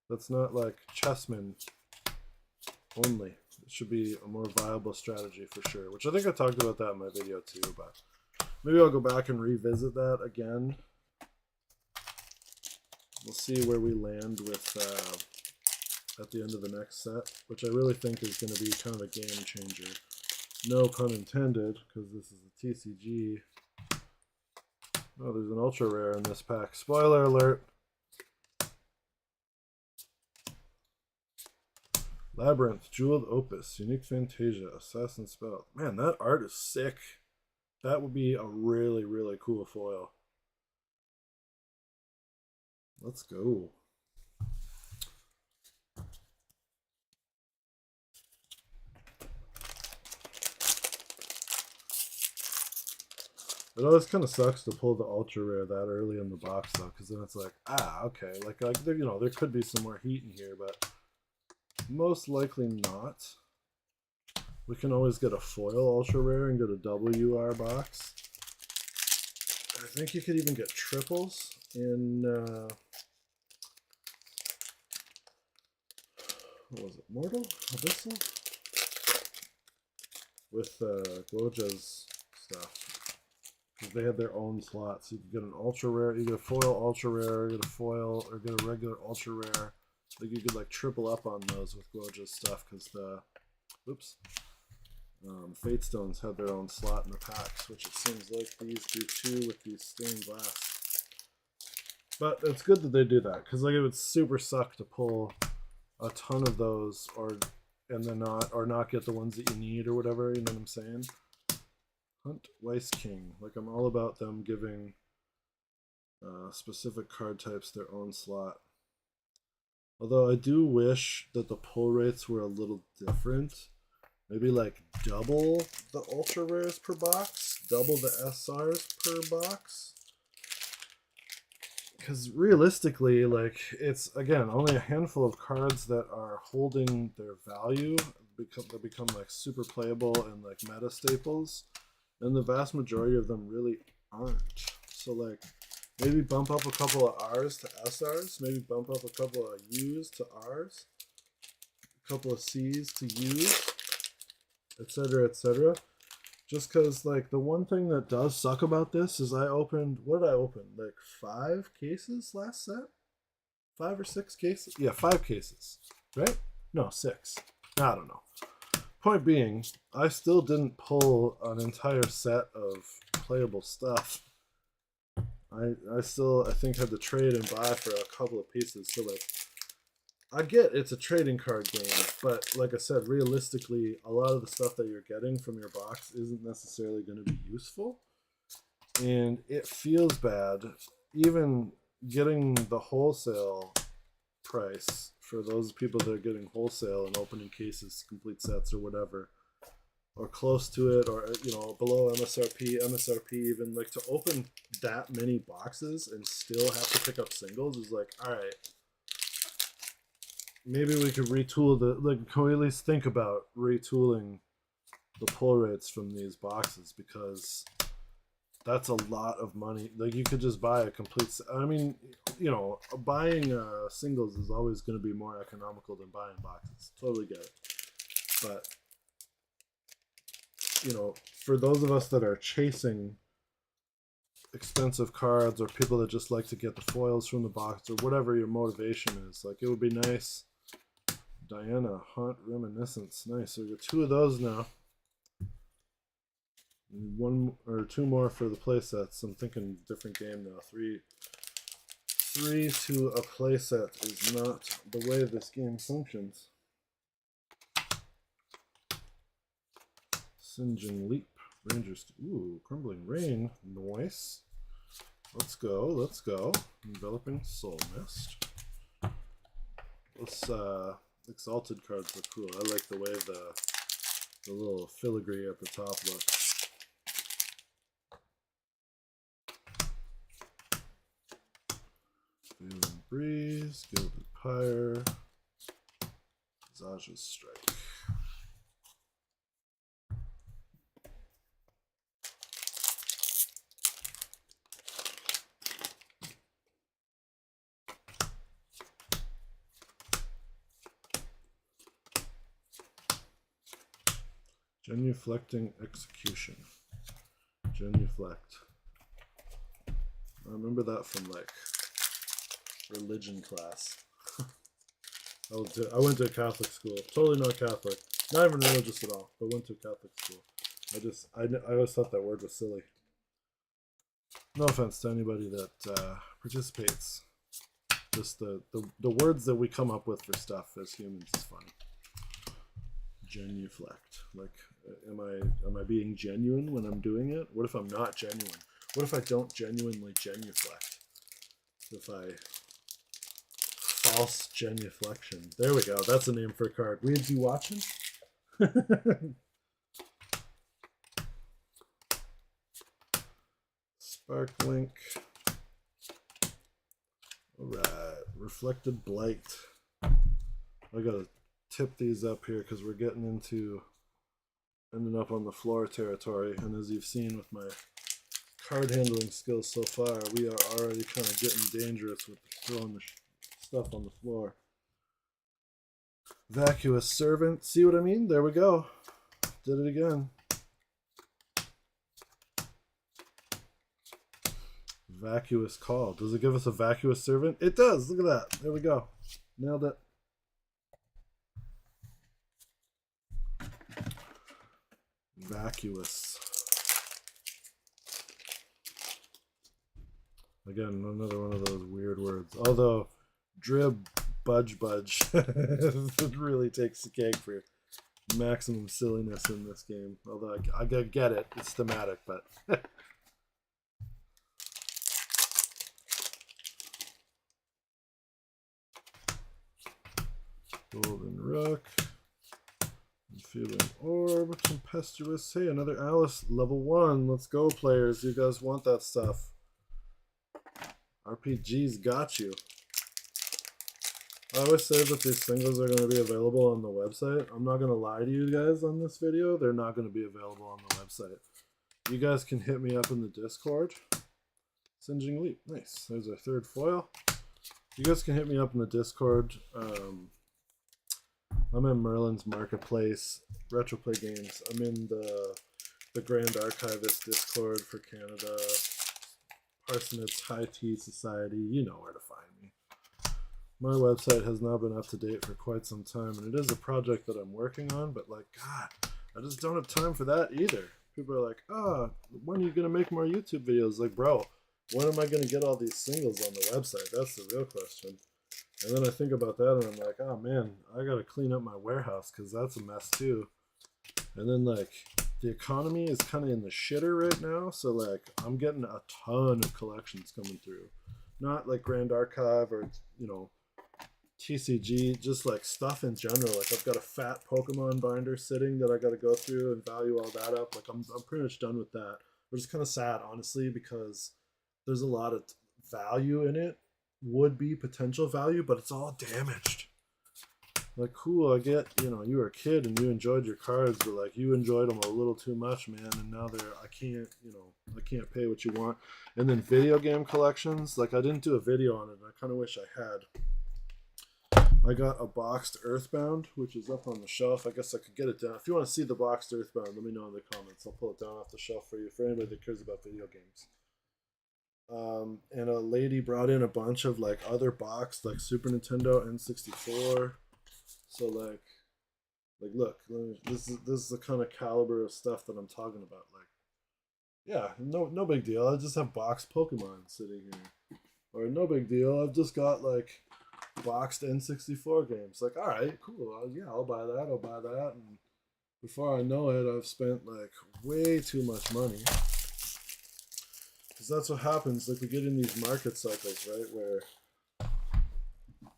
[SPEAKER 1] That's not like chessmen only. It should be a more viable strategy for sure. Which I think I talked about that in my video too, but maybe I'll go back and revisit that again. We'll see where we land with at the end of the next set, which I really think is going to be kind of a game changer. No pun intended, because this is a TCG. Oh, there's an ultra rare in this pack. Spoiler alert. Labyrinth, Jeweled Opus, Unique Fantasia, Assassin Spell. Man, that art is sick. That would be a really, really cool foil. Let's go. It always kind of sucks to pull the ultra rare that early in the box though, because then it's like, okay, like there, you know, there could be some more heat in here, but most likely not. We can always get a foil ultra rare and get a WR box. I think you could even get triples in what was it, Mortal? Abyssal? With Gloja's stuff. Because they had their own slots. You could get an ultra rare, you get a foil ultra rare, get a foil, or get a regular ultra rare. I think you could like triple up on those with Gloja's stuff because the Fate Stones had their own slot in the packs, which it seems like these do too with these stained glass. But it's good that they do that, because like it would super suck to pull a ton of those and then not get the ones that you need or whatever, you know what I'm saying? Hunt Weiss King. Like I'm all about them giving specific card types their own slot. Although I do wish that the pull rates were a little different. Maybe like double the ultra rares per box, double the SRs per box. Because realistically, like it's again only a handful of cards that are holding their value, that become like super playable and like meta staples, and the vast majority of them really aren't. So like maybe bump up a couple of R's to SRs, maybe bump up a couple of U's to R's, a couple of C's to U's, etc., etc. Just because, like, the one thing that does suck about this is I opened, what did I open? Like 5 cases last set? 5 or 6 cases? Yeah, 5 cases, right? No, 6. I don't know. Point being, I still didn't pull an entire set of playable stuff. I still, I think, had to trade and buy for a couple of pieces. So, like, I get it's a trading card game, but like I said, realistically, a lot of the stuff that you're getting from your box isn't necessarily going to be useful. And it feels bad even getting the wholesale price for those people that are getting wholesale and opening cases, complete sets or whatever, or close to it, or below MSRP even, like to open that many boxes and still have to pick up singles is like, all right, maybe we could retool can we at least think about retooling the pull rates from these boxes, because that's a lot of money. Like, you could just buy a complete. I mean, buying singles is always going to be more economical than buying boxes. Totally get it. But for those of us that are chasing expensive cards, or people that just like to get the foils from the box, or whatever your motivation is, like, it would be nice. Diana Hunt Reminiscence, nice. So we got 2 of those now. 1 or 2 more for the playsets. I'm thinking different game now. 3 to a playset is not the way this game functions. Singeing Leap, Rangers. Ooh, Crumbling Rain, nice. Let's go. Enveloping Soul Mist. This Exalted cards look cool. I like the way the little filigree at the top looks. Feeling Breeze, Gilded Pyre, Zaja's Strike. Genuflecting Execution. Genuflect. I remember that from like religion class. I went to a Catholic school. Totally not Catholic. Not even religious at all, but went to a Catholic school. I always thought that word was silly. No offense to anybody that participates. Just the words that we come up with for stuff as humans is funny. Genuflect. Like, am I being genuine when I'm doing it? What if I'm not genuine? What if I don't genuinely genuflect? If I false genuflection. There we go. That's a name for a card. We'd be watching. Sparklink. Alright. Reflected Blight. I gotta tip these up here because we're getting into ending up on the floor territory, and as you've seen with my card handling skills so far, we are already kind of getting dangerous with throwing the stuff on the floor. Vacuous Servant. See what I mean? There we go. Did it again. Vacuous Call. Does it give us a Vacuous Servant? It does. Look at that. There we go. Nailed it. Vacuous. Again, another one of those weird words. Although, Drib Budge it really takes the cake for maximum silliness in this game. Although I get it. It's thematic, but... Golden Rook. Feeling Orb. Tempestuous. Hey, another Alice. Level 1. Let's go, players. You guys want that stuff. RPG's got you. I always say that these singles are going to be available on the website. I'm not going to lie to you guys on this video. They're not going to be available on the website. You guys can hit me up in the Discord. Singeing Leap. Nice. There's our 3rd foil. You guys can hit me up in the Discord. I'm in Merlin's Marketplace, Retroplay Games. I'm in the Grand Archivist Discord for Canada, Parsonage High Tea Society. You know where to find me. My website has not been up to date for quite some time, and it is a project that I'm working on, but like, God, I just don't have time for that either. People are like, when are you going to make more YouTube videos? Like, bro, when am I going to get all these singles on the website? That's the real question. And then I think about that and I'm like, oh man, I gotta clean up my warehouse because that's a mess too. And then like the economy is kind of in the shitter right now, so like I'm getting a ton of collections coming through. Not like Grand Archive or TCG, just like stuff in general. Like I've got a fat Pokemon binder sitting that I got to go through and value all that up. Like I'm pretty much done with that. Which is kind of sad, honestly, because there's a lot of value in it. Would be potential value, but it's all damaged. Like, cool, I get, you were a kid and you enjoyed your cards, but like you enjoyed them a little too much, man, and now I can't pay what you want. And then video game collections, like I didn't do a video on it, and I kind of wish I had. I got a boxed Earthbound, which is up on the shelf. I guess I could get it down. If you want to see the boxed Earthbound, let me know in the comments. I'll pull it down off the shelf for you, for anybody that cares about video games. And a lady brought in a bunch of like other boxed, like Super Nintendo, N64. So like look, this is the kind of caliber of stuff that I'm talking about. Like, yeah, no big deal. I just have boxed Pokemon sitting here, or no big deal. I've just got like boxed N64 games. Like, all right, cool. Yeah, I'll buy that. And before I know it, I've spent like way too much money. Because that's what happens. Like we get in these market cycles, right, where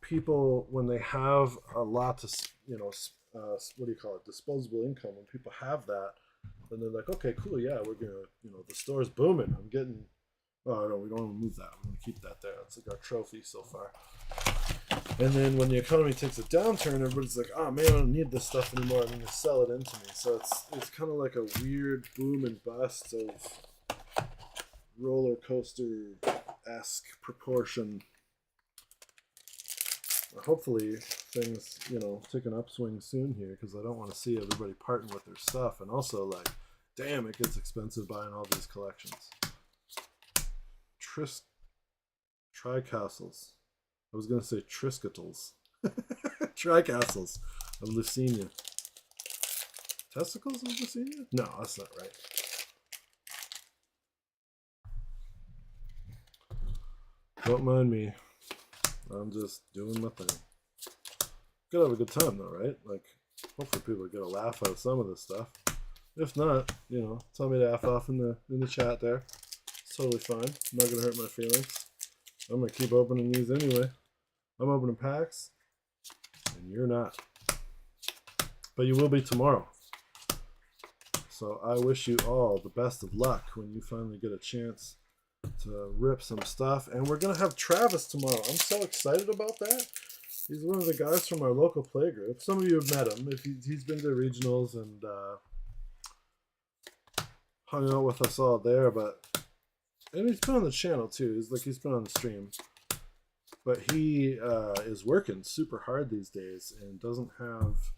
[SPEAKER 1] people, when they have a lot to, what do you call it, disposable income, when people have that, then they're like, okay, cool, yeah, we're gonna, the store's booming. I'm getting, oh no, we don't want to move that. We're gonna keep that there. That's like our trophy so far. And then when the economy takes a downturn, everybody's like, oh man, I don't need this stuff anymore. I'm gonna sell it into me. So it's kind of like a weird boom and bust of roller coaster-esque proportion. Hopefully things, take an upswing soon here, because I don't want to see everybody parting with their stuff. And also, like, damn, it gets expensive buying all these collections. Tricastles. I was going to say Triskettles. Tricastles of Lucina. Testicles of Lucina? No, that's not right. Don't mind me. I'm just doing my thing. Gotta have a good time though, right? Like, hopefully people get a laugh out of some of this stuff. If not, tell me to F off in the chat there. It's totally fine. I'm not gonna hurt my feelings. I'm gonna keep opening these anyway. I'm opening packs, and you're not. But you will be tomorrow. So I wish you all the best of luck when you finally get a chance to rip some stuff. And we're gonna have Travis tomorrow. I'm so excited about that. He's one of the guys from our local play group. Some of you have met him. If he's been to regionals and hung out with us all there, and he's been on the channel too. He's been on the stream, but he is working super hard these days and doesn't have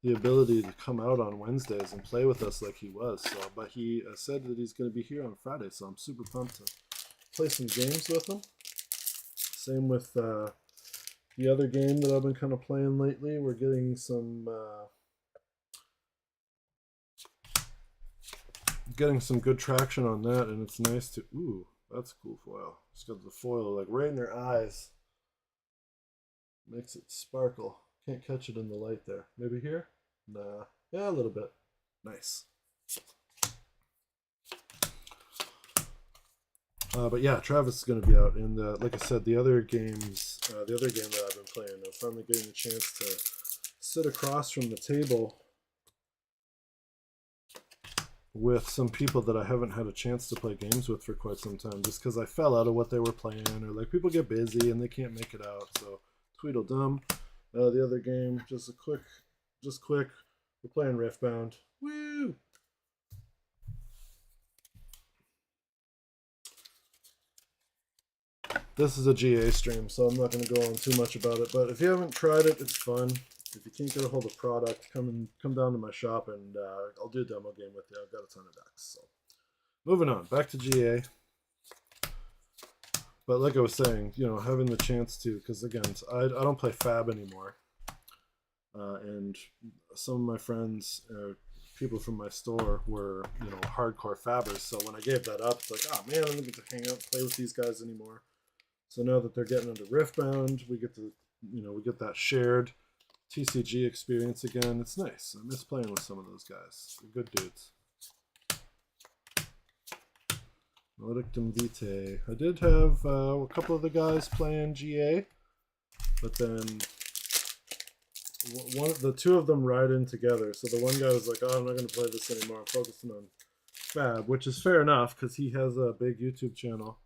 [SPEAKER 1] the ability to come out on Wednesdays and play with us like he was. So, but he said that he's going to be here on Friday, so I'm super pumped to play some games with him. Same with the other game that I've been kind of playing lately. We're getting some good traction on that, and it's nice to. Ooh, that's a cool foil. It's got the foil like right in their eyes. Makes it sparkle. Can't catch it in the light there. Maybe here? Nah. Yeah, a little bit. Nice. But yeah, Travis is going to be out. And like I said, the other game that I've been playing, I'm finally getting a chance to sit across from the table with some people that I haven't had a chance to play games with for quite some time, just because I fell out of what they were playing, or like people get busy and they can't make it out. So Tweedledum. The other game, just quick. We're playing Riftbound. Woo! This is a GA stream, so I'm not going to go on too much about it. But if you haven't tried it, it's fun. If you can't get a hold of product, come down to my shop and I'll do a demo game with you. I've got a ton of decks. So, moving on, back to GA. But like I was saying, having the chance to, because again, I don't play Fab anymore. And some of my friends, people from my store were, hardcore Fabbers. So when I gave that up, it's like, oh man, I don't get to hang out and play with these guys anymore. So now that they're getting into Riftbound, we get to, we get that shared TCG experience again. It's nice. I miss playing with some of those guys. They're good dudes. Maledictum Vitae. I did have a couple of the guys playing GA, but then the two of them ride in together. So the one guy was like, "Oh, I'm not going to play this anymore. I'm focusing on Fab," which is fair enough because he has a big YouTube channel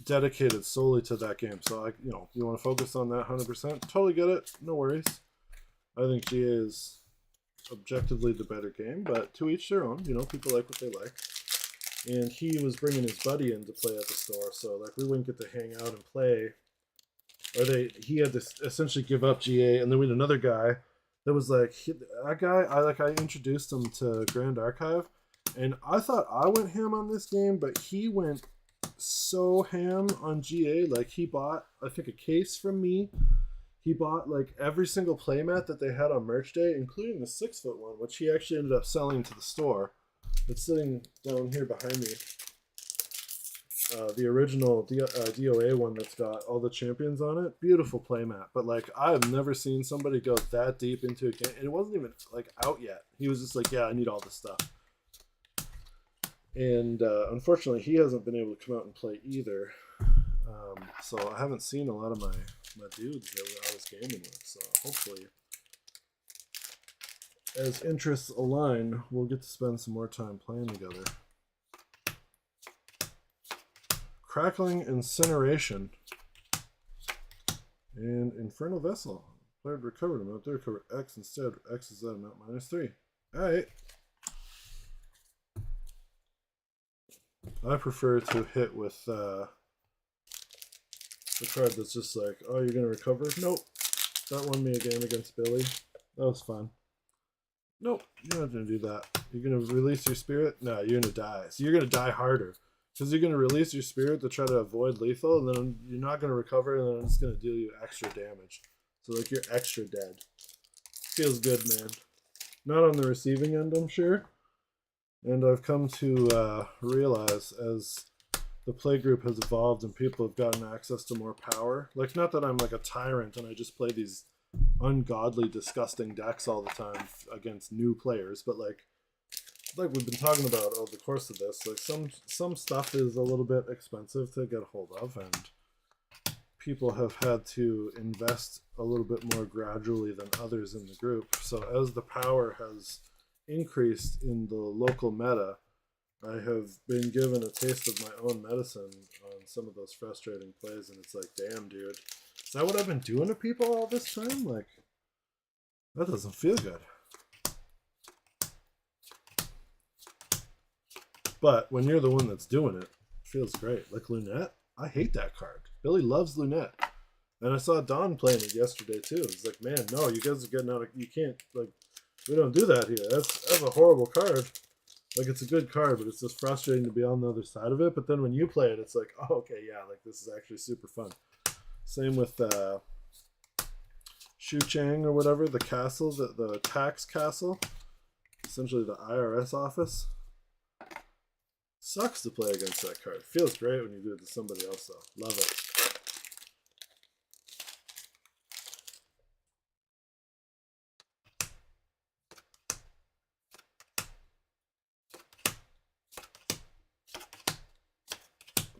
[SPEAKER 1] dedicated solely to that game. So you want to focus on that 100%. Totally get it. No worries. I think GA is objectively the better game, but to each their own. People like what they like. And he was bringing his buddy in to play at the store, so like we wouldn't get to hang out and play. Or he had to essentially give up GA, and then we had another guy that was like I introduced him to Grand Archive, and I thought I went ham on this game, but he went so ham on GA. Like he bought, I think, a case from me. He bought like every single playmat that they had on merch day, including the 6-foot one, which he actually ended up selling to the store. It's sitting down here behind me. The original DOA one that's got all the champions on it. Beautiful playmat. But like I've never seen somebody go that deep into a game. And it wasn't even like out yet. He was just like, yeah, I need all this stuff. And unfortunately, he hasn't been able to come out and play either. So I haven't seen a lot of my dudes that I was gaming with. So hopefully, as interests align, we'll get to spend some more time playing together. Crackling Incineration and Infernal Vessel. Player recovered amount. They recovered X instead. X is that amount -3. Alright. I prefer to hit with the card that's just like, oh, you're going to recover? Nope. That won me a game against Billy. That was fun. Nope, you're not going to do that. You're going to release your spirit? No, you're going to die. So you're going to die harder. Because you're going to release your spirit to try to avoid lethal, and then you're not going to recover, and then it's going to deal you extra damage. So, like, you're extra dead. Feels good, man. Not on the receiving end, I'm sure. And I've come to realize, as the play group has evolved and people have gotten access to more power, like, not that I'm like a tyrant and I just play these ungodly, disgusting decks all the time against new players, but like we've been talking about over the course of this, like some stuff is a little bit expensive to get a hold of, and people have had to invest a little bit more gradually than others in the group. So as the power has increased in the local meta, I have been given a taste of my own medicine on some of those frustrating plays, and it's like, damn, dude, is that what I've been doing to people all this time? Like, that doesn't feel good. But when you're the one that's doing it, it feels great. Like Lunette, I hate that card. Billy loves Lunette. And I saw Don playing it yesterday too. It's like, man, no, you guys are getting out of, you can't, like, we don't do that here. That's a horrible card. Like, it's a good card, but it's just frustrating to be on the other side of it. But then when you play it, it's like, oh, okay, yeah, like, this is actually super fun. Same with Shu Chang or whatever, the castle, the tax castle, essentially the IRS office. Sucks to play against that card. Feels great when you do it to somebody else, though. Love it.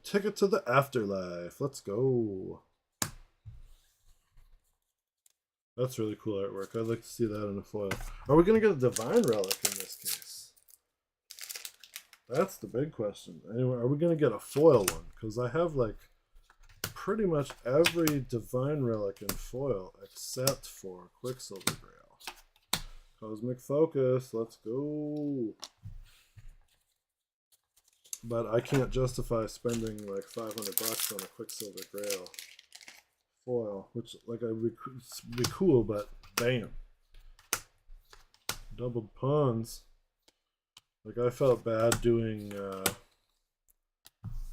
[SPEAKER 1] Ticket to the Afterlife. Let's go. That's really cool artwork. I'd like to see that in a foil. Are we going to get a Divine Relic in this case? That's the big question. Anyway, are we going to get a foil one? Because I have, like, pretty much every Divine Relic in foil except for Quicksilver Grail. Cosmic Focus. Let's go. But I can't justify spending like $500 on a Quicksilver Grail foil, which like would be cool, but bam, doubled pawns. Like I felt bad doing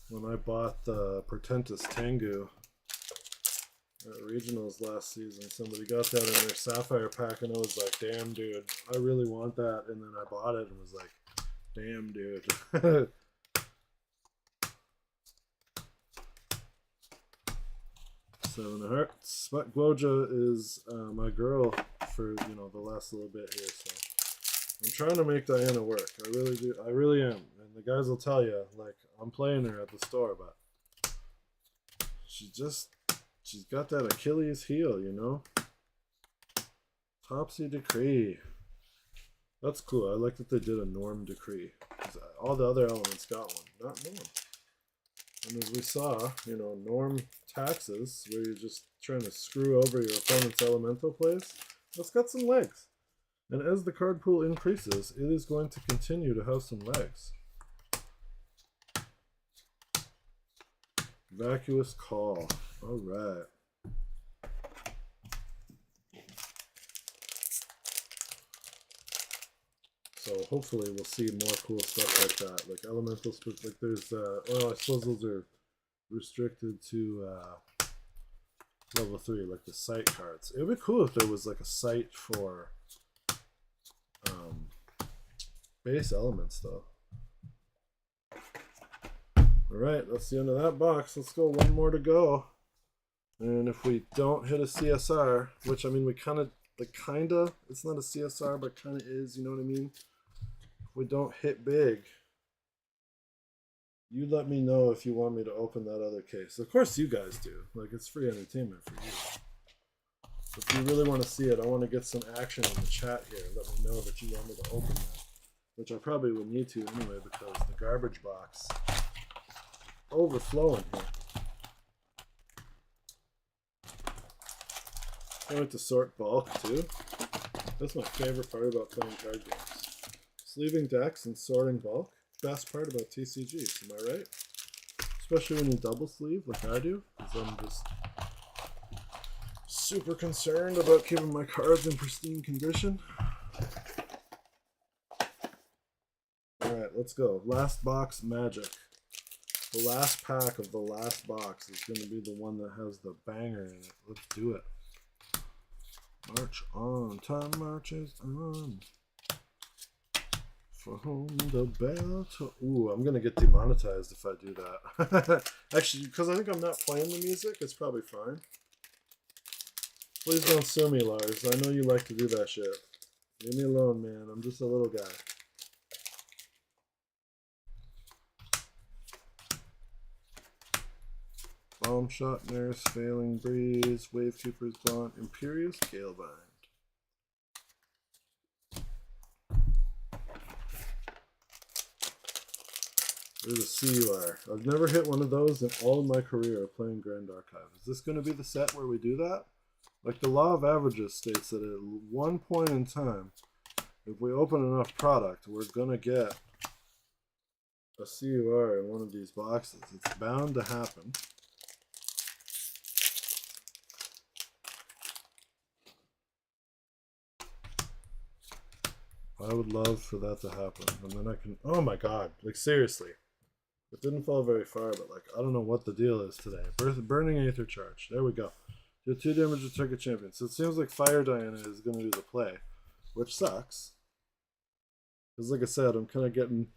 [SPEAKER 1] when I bought the Portentous Tengu at Regionals last season. Somebody got that in their Sapphire pack, and I was like, "Damn, dude, I really want that." And then I bought it and was like, "Damn, dude." 7 of Hearts. But Guoja is my girl for the last little bit here, so I'm trying to make Diana work. I really do. I really am. And the guys will tell you, like, I'm playing her at the store, but she's got that Achilles heel, you know? Topsy Decree. That's cool. I like that they did a Norm Decree. All the other elements got one, not Norm. And as we saw, you know, Norm taxes, where you're just trying to screw over your opponent's elemental plays, that's got some legs. And as the card pool increases, it is going to continue to have some legs. Vacuous Call. All right. So hopefully we'll see more cool stuff like that, like elemental. Like there's, well, I suppose those are restricted to level 3, like the sight cards. It would be cool if there was like a sight for base elements, though. All right, that's the end of that box. Let's go. One more to go. And if we don't hit a CSR, which I mean, we kind of, like, it's not a CSR, but kind of is, you know what I mean? If we don't hit big, you let me know if you want me to open that other case. Of course you guys do. Like, it's free entertainment for you. If you really want to see it, I want to get some action in the chat here. Let me know that you want me to open that. Which I probably would need to anyway, because the garbage box overflowing here. I like to sort bulk too. That's my favorite part about playing card games. Sleeving decks and sorting bulk. Best part about TCGs, am I right? Especially when you double sleeve like I do, because I'm just super concerned about keeping my cards in pristine condition. Alright, let's go. Last box magic. The last pack of the last box is going to be the one that has the banger in it. Let's do it. March on, time marches on. For whom the bell to... Ooh, I'm going to get demonetized if I do that. Actually, because I think I'm not playing the music, it's probably fine. Please don't sue me, Lars. I know you like to do that shit. Leave me alone, man. I'm just a little guy. Bomb Shot Nurse, Failing Breeze, Wavekeeper's Bond, Imperious Galebind. There's a CUR. I've never hit one of those in all of my career playing Grand Archive. Is this going to be the set where we do that? Like, the law of averages states that at one point in time, if we open enough product, we're going to get a CUR in one of these boxes. It's bound to happen. I would love for that to happen. And then I can... Oh my god. Like, seriously. It didn't fall very far, but, like, I don't know what the deal is today. Burning Aether Charge. There we go. Deal 2 damage to target champion. So it seems like Fire Diana is going to do the play. Which sucks. Because, like I said, I'm kind of getting...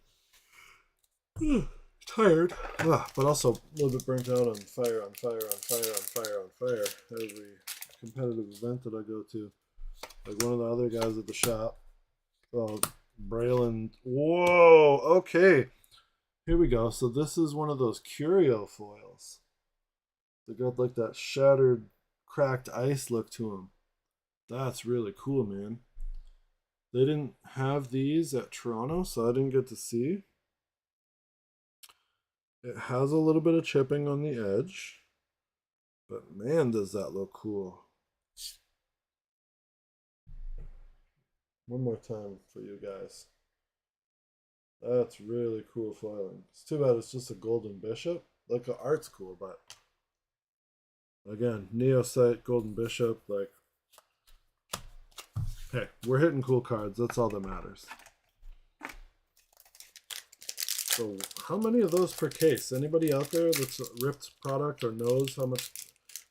[SPEAKER 1] tired. But also a little bit burnt out on fire, on fire, on fire, on fire, on fire. Every competitive event that I go to. Like one of the other guys at the shop. Oh, Braylon. Whoa, okay. Here we go. So this is one of those curio foils. They got like that shattered, cracked ice look to them. That's really cool, man. They didn't have these at Toronto, so I didn't get to see. It has a little bit of chipping on the edge. But man, does that look cool. One more time for you guys. That's really cool foiling. It's too bad it's just a golden bishop. Like, the art's cool, but again, Neosite, golden bishop, like, hey, we're hitting cool cards. That's all that matters. So how many of those per case? Anybody out there that's ripped product or knows how much,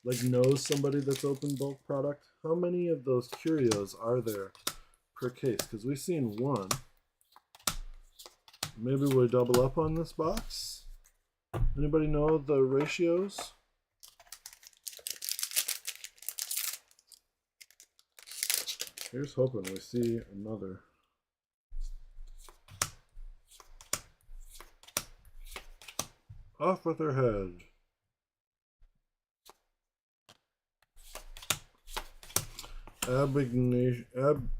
[SPEAKER 1] like, knows somebody that's opened bulk product? How many of those curios are there per case? Because we've seen one. Maybe we'll double up on this box. Anybody know the ratios? Here's hoping we see another. Off with her head.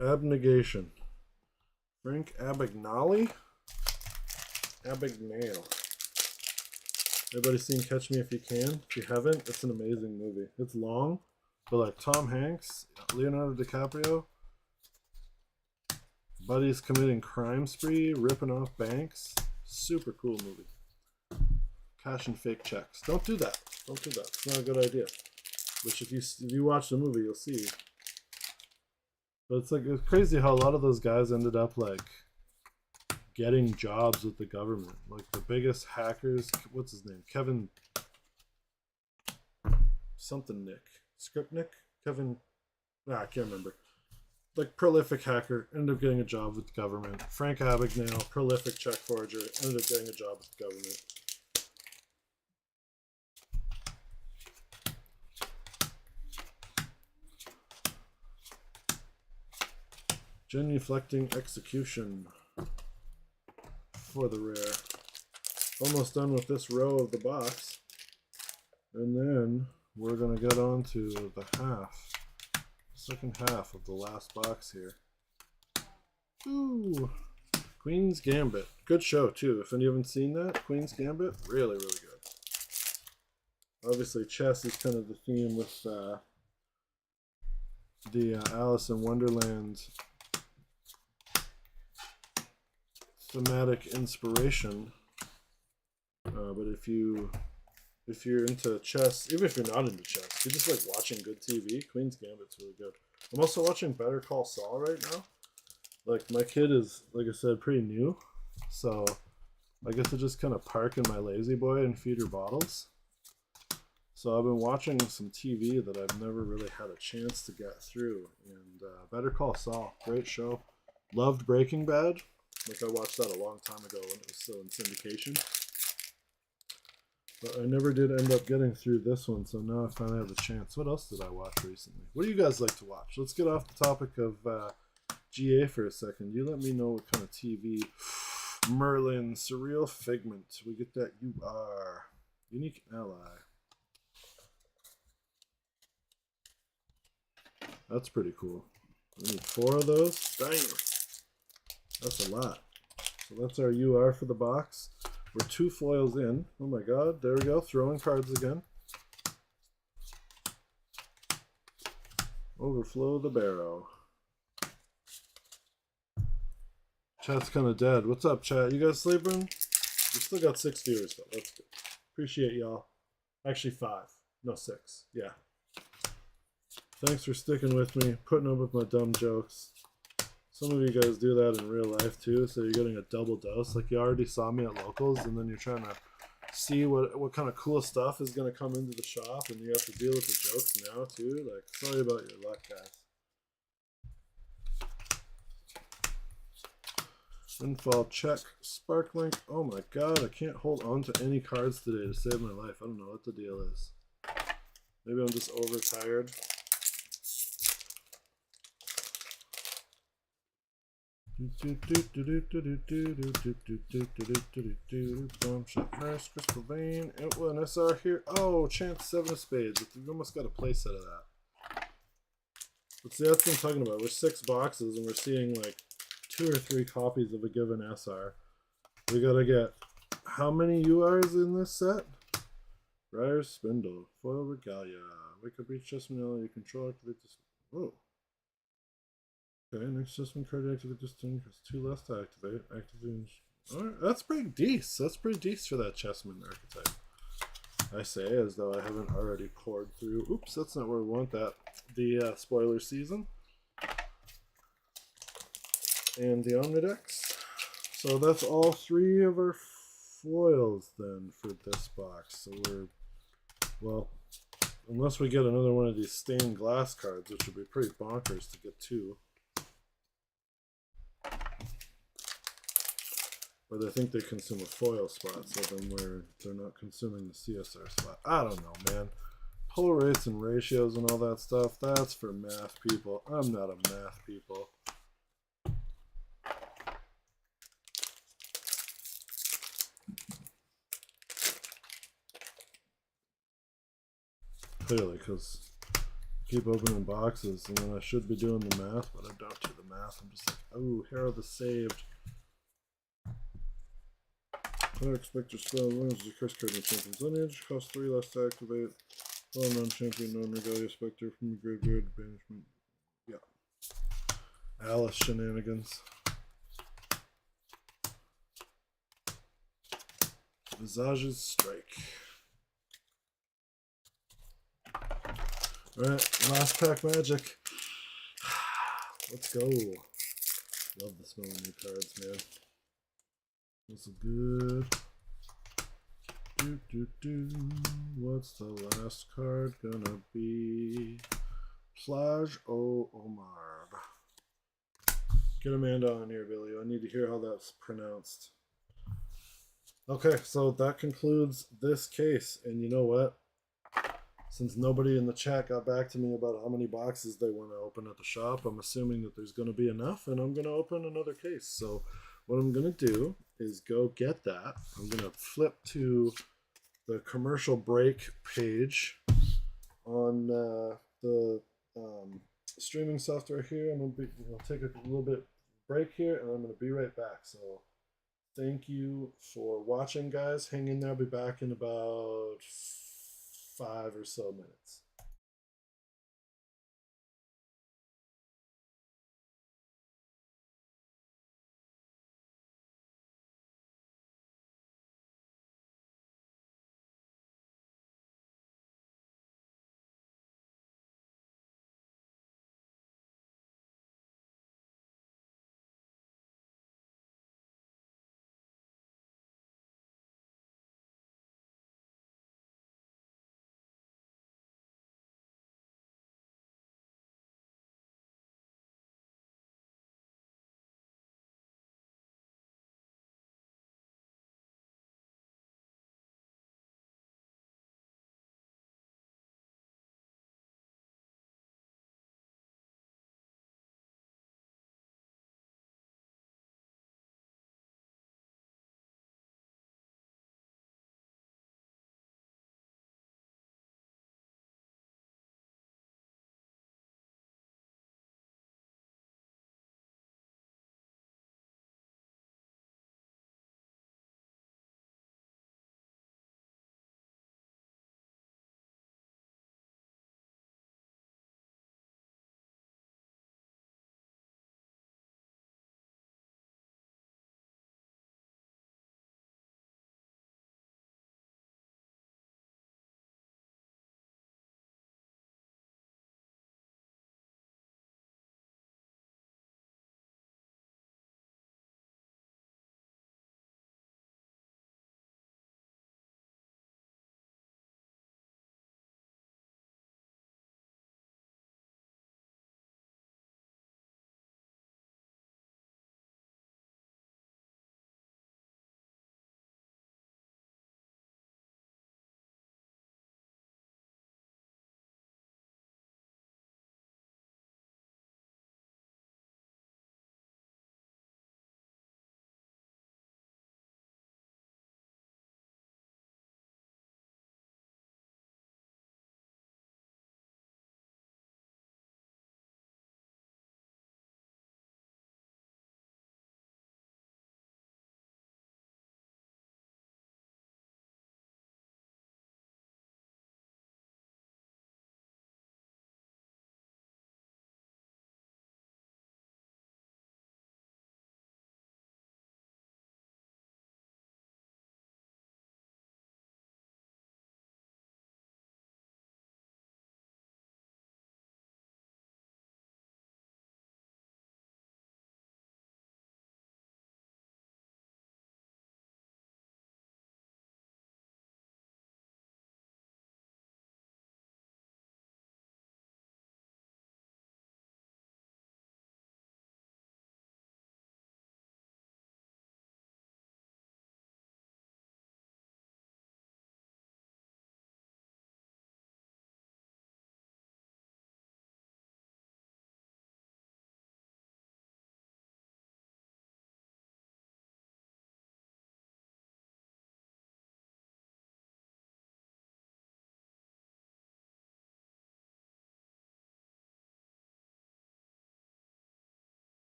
[SPEAKER 1] Abnegation. Frank Abagnale? Abagnale. Everybody seen Catch Me If You Can? If you haven't, it's an amazing movie. It's long, but like Tom Hanks, Leonardo DiCaprio, buddies committing crime spree, ripping off banks. Super cool movie. Cashing fake checks. Don't do that. Don't do that. It's not a good idea. Which if you watch the movie, you'll see. But it's crazy how a lot of those guys ended up like getting jobs with the government. Like the biggest hackers, what's his name? Kevin something Nick. Scriptnik? Kevin I can't remember. Like prolific hacker, ended up getting a job with the government. Frank Abagnale, prolific check forger, ended up getting a job with the government. Genuflecting execution for the rare. Almost done with this row of the box. And then we're going to get on to the second half of the last box here. Ooh, Queen's Gambit. Good show too. If you haven't seen that, Queen's Gambit, really, really good. Obviously chess is kind of the theme with the Alice in Wonderland thematic inspiration, but if you're into chess, even if you're not into chess, you just like watching good TV, Queen's Gambit's really good. I'm also watching Better Call Saul right now. Like my kid is, like I said, pretty new, so I get to just kind of park in my lazy boy and feed her bottles. So I've been watching some TV that I've never really had a chance to get through, and Better Call Saul, great show. Loved Breaking Bad. Like I watched that a long time ago when it was still in syndication. But I never did end up getting through this one, so now I finally have the chance. What else did I watch recently? What do you guys like to watch? Let's get off the topic of GA for a second. You let me know what kind of TV. Merlin, Surreal Figment. We get that You Are. Unique Ally. That's pretty cool. We need 4 of those. Damn. That's a lot. So that's our UR for the box. We're 2 foils in. Oh my god, there we go. Throwing cards again. Overflow the barrow. Chat's kind of dead. What's up, chat? You guys sleeping? We still got 6 viewers, though. That's good. Appreciate y'all. Actually 5. No, 6. Yeah. Thanks for sticking with me, putting up with my dumb jokes. Some of you guys do that in real life too, so you're getting a double dose. Like you already saw me at locals, and then you're trying to see what kind of cool stuff is going to come into the shop, and you have to deal with the jokes now too. Like, sorry about your luck, guys. Infall check, Sparklink. Oh my god, I can't hold on to any cards today to save my life. I don't know what the deal is. Maybe I'm just overtired. Bomb shot first, Crystal Vein. An SR here. Oh, Chance 7 of Spades. We almost got a playset of that. But see, that's what I'm talking about. We're 6 boxes and we're seeing like 2 or 3 copies of a given SR. We gotta get how many URs in this set? Briar Spindle, Foil Regalia, Wake Up Reach Chessman, you control activate this. Whoa. Okay, next Chessman card activate this thing has 2 less to activate. Activate. Alright, that's pretty decent. That's pretty decent for that Chessman archetype. I say as though I haven't already poured through. Oops, that's not where we want that. The spoiler season. And the Omnidex. So that's all 3 of our foils then for this box. So we're, well, unless we get another one of these stained glass cards, which would be pretty bonkers to get 2. But I think they consume a foil spot, so then they're not consuming the CSR spot. I don't know, man. Polar rates and ratios and all that stuff, that's for math people. I'm not a math people. Clearly, because I keep opening boxes and then I should be doing the math, but I don't do the math. I'm just like, oh, here are the saved. I expect your spell wins the curse card in Champions Lineage. Cost 3 less to activate. Well, non-champion, non-regalia specter from the graveyard banishment. Yeah. Alice shenanigans. Visage's Strike. Alright, last pack magic. Let's go. Love the smell of new cards, man. This is good. What's the last card gonna be? Plage au Omar. Get Amanda on here, Billy. I need to hear how that's pronounced. Okay, so that concludes this case. And you know what? Since nobody in the chat got back to me about how many boxes they want to open at the shop, I'm assuming that there's going to be enough, and I'm going to open another case. So what I'm going to do is go get that. I'm going to flip to the commercial break page on the streaming software here. I'm going to take a little bit break here, and I'm going to be right back. So thank you for watching, guys. Hang in there. I'll be back in about 5 or so minutes.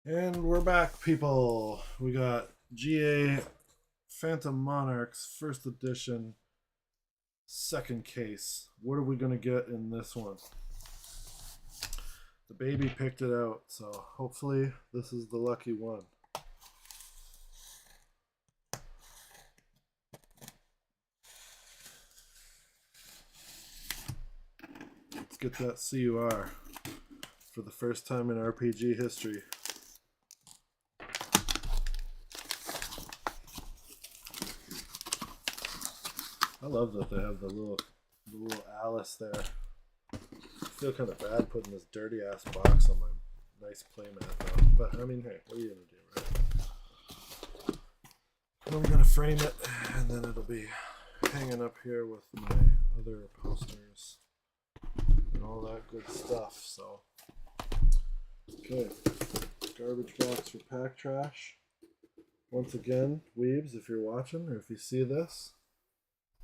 [SPEAKER 1] And we're back, people. We got GA Phantom Monarchs, first edition, second case. What are we going to get in this one? The baby picked it out, so hopefully this is the lucky one. Let's get that CUR for the first time in RPG history. I love that they have the little Alice there. I feel kind of bad putting this dirty ass box on my nice playmat though. But I mean, hey, what are you gonna do, right? I'm gonna frame it, and then it'll be hanging up here with my other posters and all that good stuff. So, okay, garbage box for pack trash. Once again, Weebs, if you're watching or if you see this,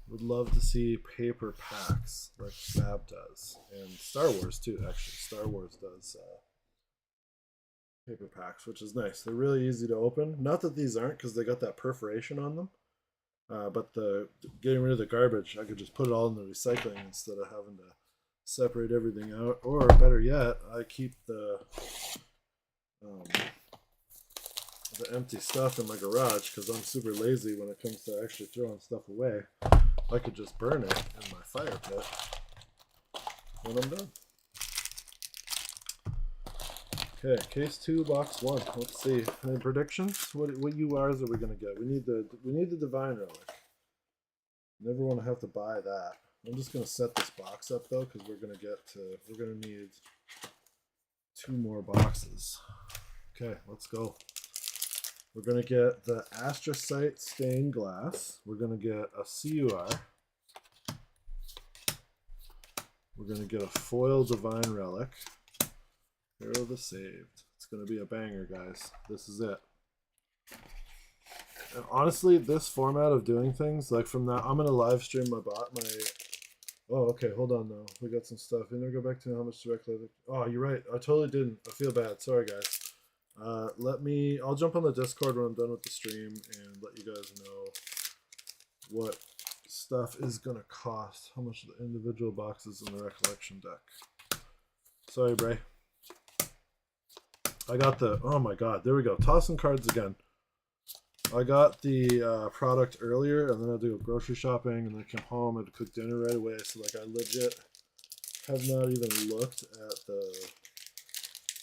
[SPEAKER 1] would love to see paper packs like Fab does, and Star Wars too. Actually, Star Wars does paper packs, which is nice. They're really easy to open. Not that these aren't, because they got that perforation on them. But the getting rid of the garbage, I could just put it all in the recycling instead of having to separate everything out. Or better yet, I keep the empty stuff in my garage because I'm super lazy when it comes to actually throwing stuff away. I could just burn it in my fire pit when I'm done. Okay, case 2, box 1. Let's see. Any predictions? What URs are we gonna get? We need the divine relic. Never want to have to buy that. I'm just gonna set this box up though, because we're gonna need 2 more boxes. Okay, let's go. We're going to get the Astrocyte stained glass. We're going to get a CUR. We're going to get a foil divine relic. Hero the Saved. It's going to be a banger, guys. This is it. And honestly, this format of doing things, like from that, I'm going to live stream my oh, okay, hold on though. We got some stuff. You never go back to how much directly. Oh, you're right. I totally didn't. I feel bad. Sorry, guys. I'll jump on the Discord when I'm done with the stream and let you guys know what stuff is going to cost, how much the individual boxes in the recollection deck. Sorry, Bray. I got oh my god, there we go. Tossing cards again. I got the product earlier, and then I do grocery shopping, and then I came home and cooked dinner right away. So, like, I legit have not even looked at the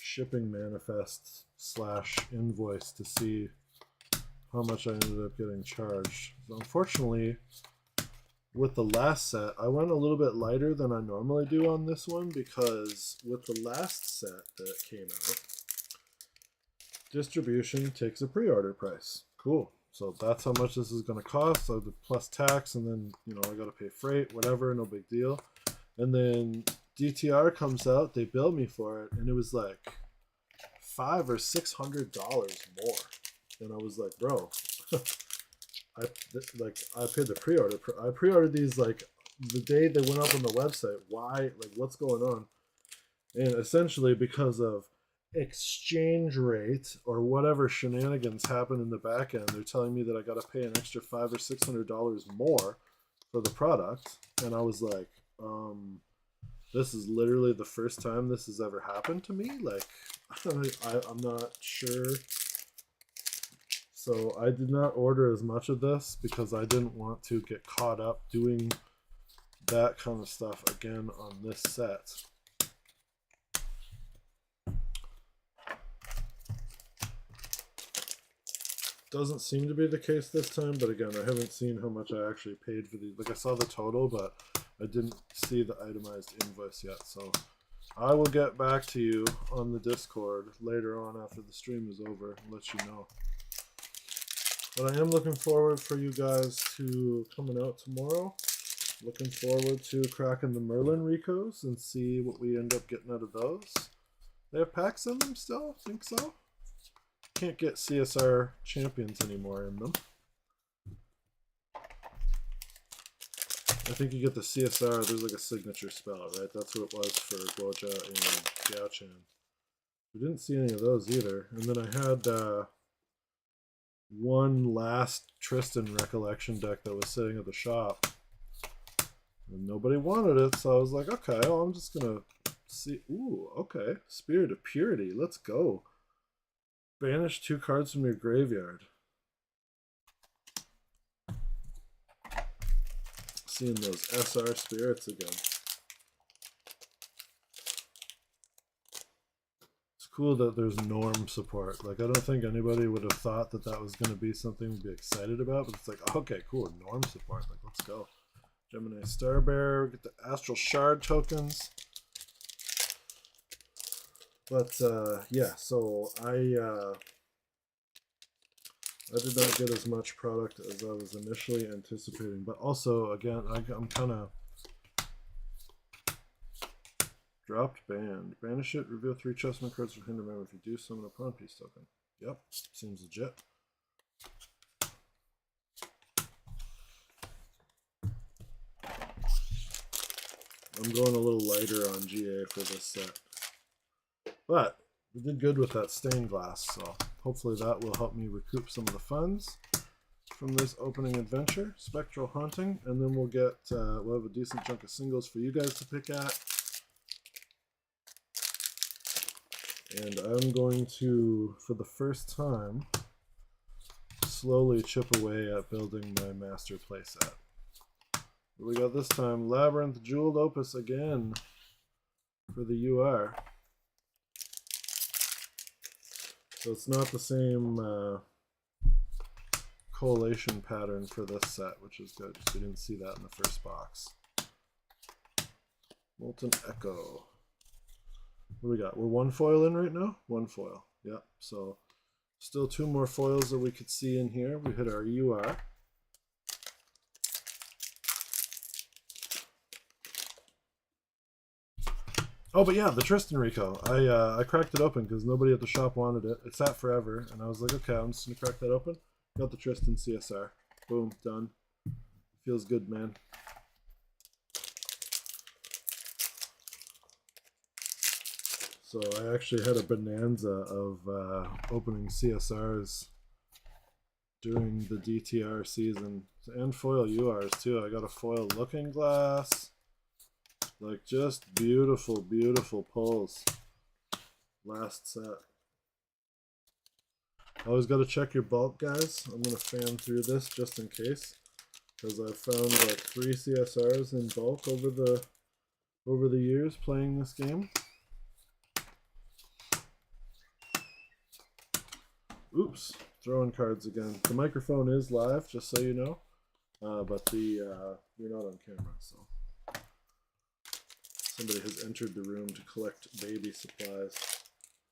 [SPEAKER 1] shipping manifest / invoice to see how much I ended up getting charged. So unfortunately, with the last set, I went a little bit lighter than I normally do on this one, because with the last set that came out, distribution takes a pre-order price. Cool. So that's how much this is going to cost. So the plus tax, and then, you know, I got to pay freight, whatever, no big deal. And then DTR comes out, they bill me for it, and it was like $500 or $600 more, and I was like, bro, I paid the pre-order. I pre-ordered these like the day they went up on the website. Why? Like, what's going on? And essentially because of exchange rate or whatever shenanigans happen in the back end, they're telling me that I got to pay an extra $500 or $600 more for the product, and I was like, this is literally the first time this has ever happened to me. Like, I'm not sure. So I did not order as much of this because I didn't want to get caught up doing that kind of stuff again on this set. Doesn't seem to be the case this time, but again, I haven't seen how much I actually paid for these. Like, I saw the total, but I didn't see the itemized invoice yet. So I will get back to you on the Discord later on after the stream is over and let you know. But I am looking forward for you guys to coming out tomorrow. Looking forward to cracking the Merlin Ricos and see what we end up getting out of those. They have packs in them still? Think so? Can't get CSR champions anymore in them. I think you get the CSR, there's like a signature spell, right? That's what it was for Guoja and Xiaochan. We didn't see any of those either. And then I had one last Tristan Recollection deck that was sitting at the shop. And nobody wanted it, so I was like, okay, well, I'm just going to see. Ooh, okay. Spirit of Purity. Let's go. Banish 2 cards from your graveyard. Seeing those SR spirits again. It's cool that there's norm support. Like, I don't think anybody would have thought that that was going to be something to be excited about, but it's like, okay, cool, norm support. Like, let's go. Gemini Starbearer, get the Astral Shard tokens. But, yeah, so I did not get as much product as I was initially anticipating. But also, again, I'm kind of dropped banned. Banish it, reveal 3 Chessman cards from hand member. If you do, summon a pawn piece token. Yep, seems legit. I'm going a little lighter on GA for this set. But we did good with that stained glass, so hopefully that will help me recoup some of the funds from this opening adventure, Spectral Haunting, and then we'll get we'll have a decent chunk of singles for you guys to pick at. And I'm going to, for the first time, slowly chip away at building my master playset. What we got this time? Labyrinth Jeweled Opus again for the UR. So it's not the same collation pattern for this set, which is good. We didn't see that in the first box. Molten Echo. What do we got? We're 1 foil in right now? 1 foil. Yep. So still 2 more foils that we could see in here. We hit our UR. Oh, but yeah, the Tristan Rico. I cracked it open because nobody at the shop wanted it. It sat forever, and I was like, okay, I'm just going to crack that open. Got the Tristan CSR. Boom, done. Feels good, man. So I actually had a bonanza of opening CSRs during the DTR season. And foil URs, too. I got a foil Looking Glass. Like, just beautiful, beautiful pulls. Last set. Always got to check your bulk, guys. I'm going to fan through this just in case, because I've found like 3 CSRs in bulk over the years playing this game. Oops, throwing cards again. The microphone is live, just so you know, but you're not on camera, so. Somebody has entered the room to collect baby supplies.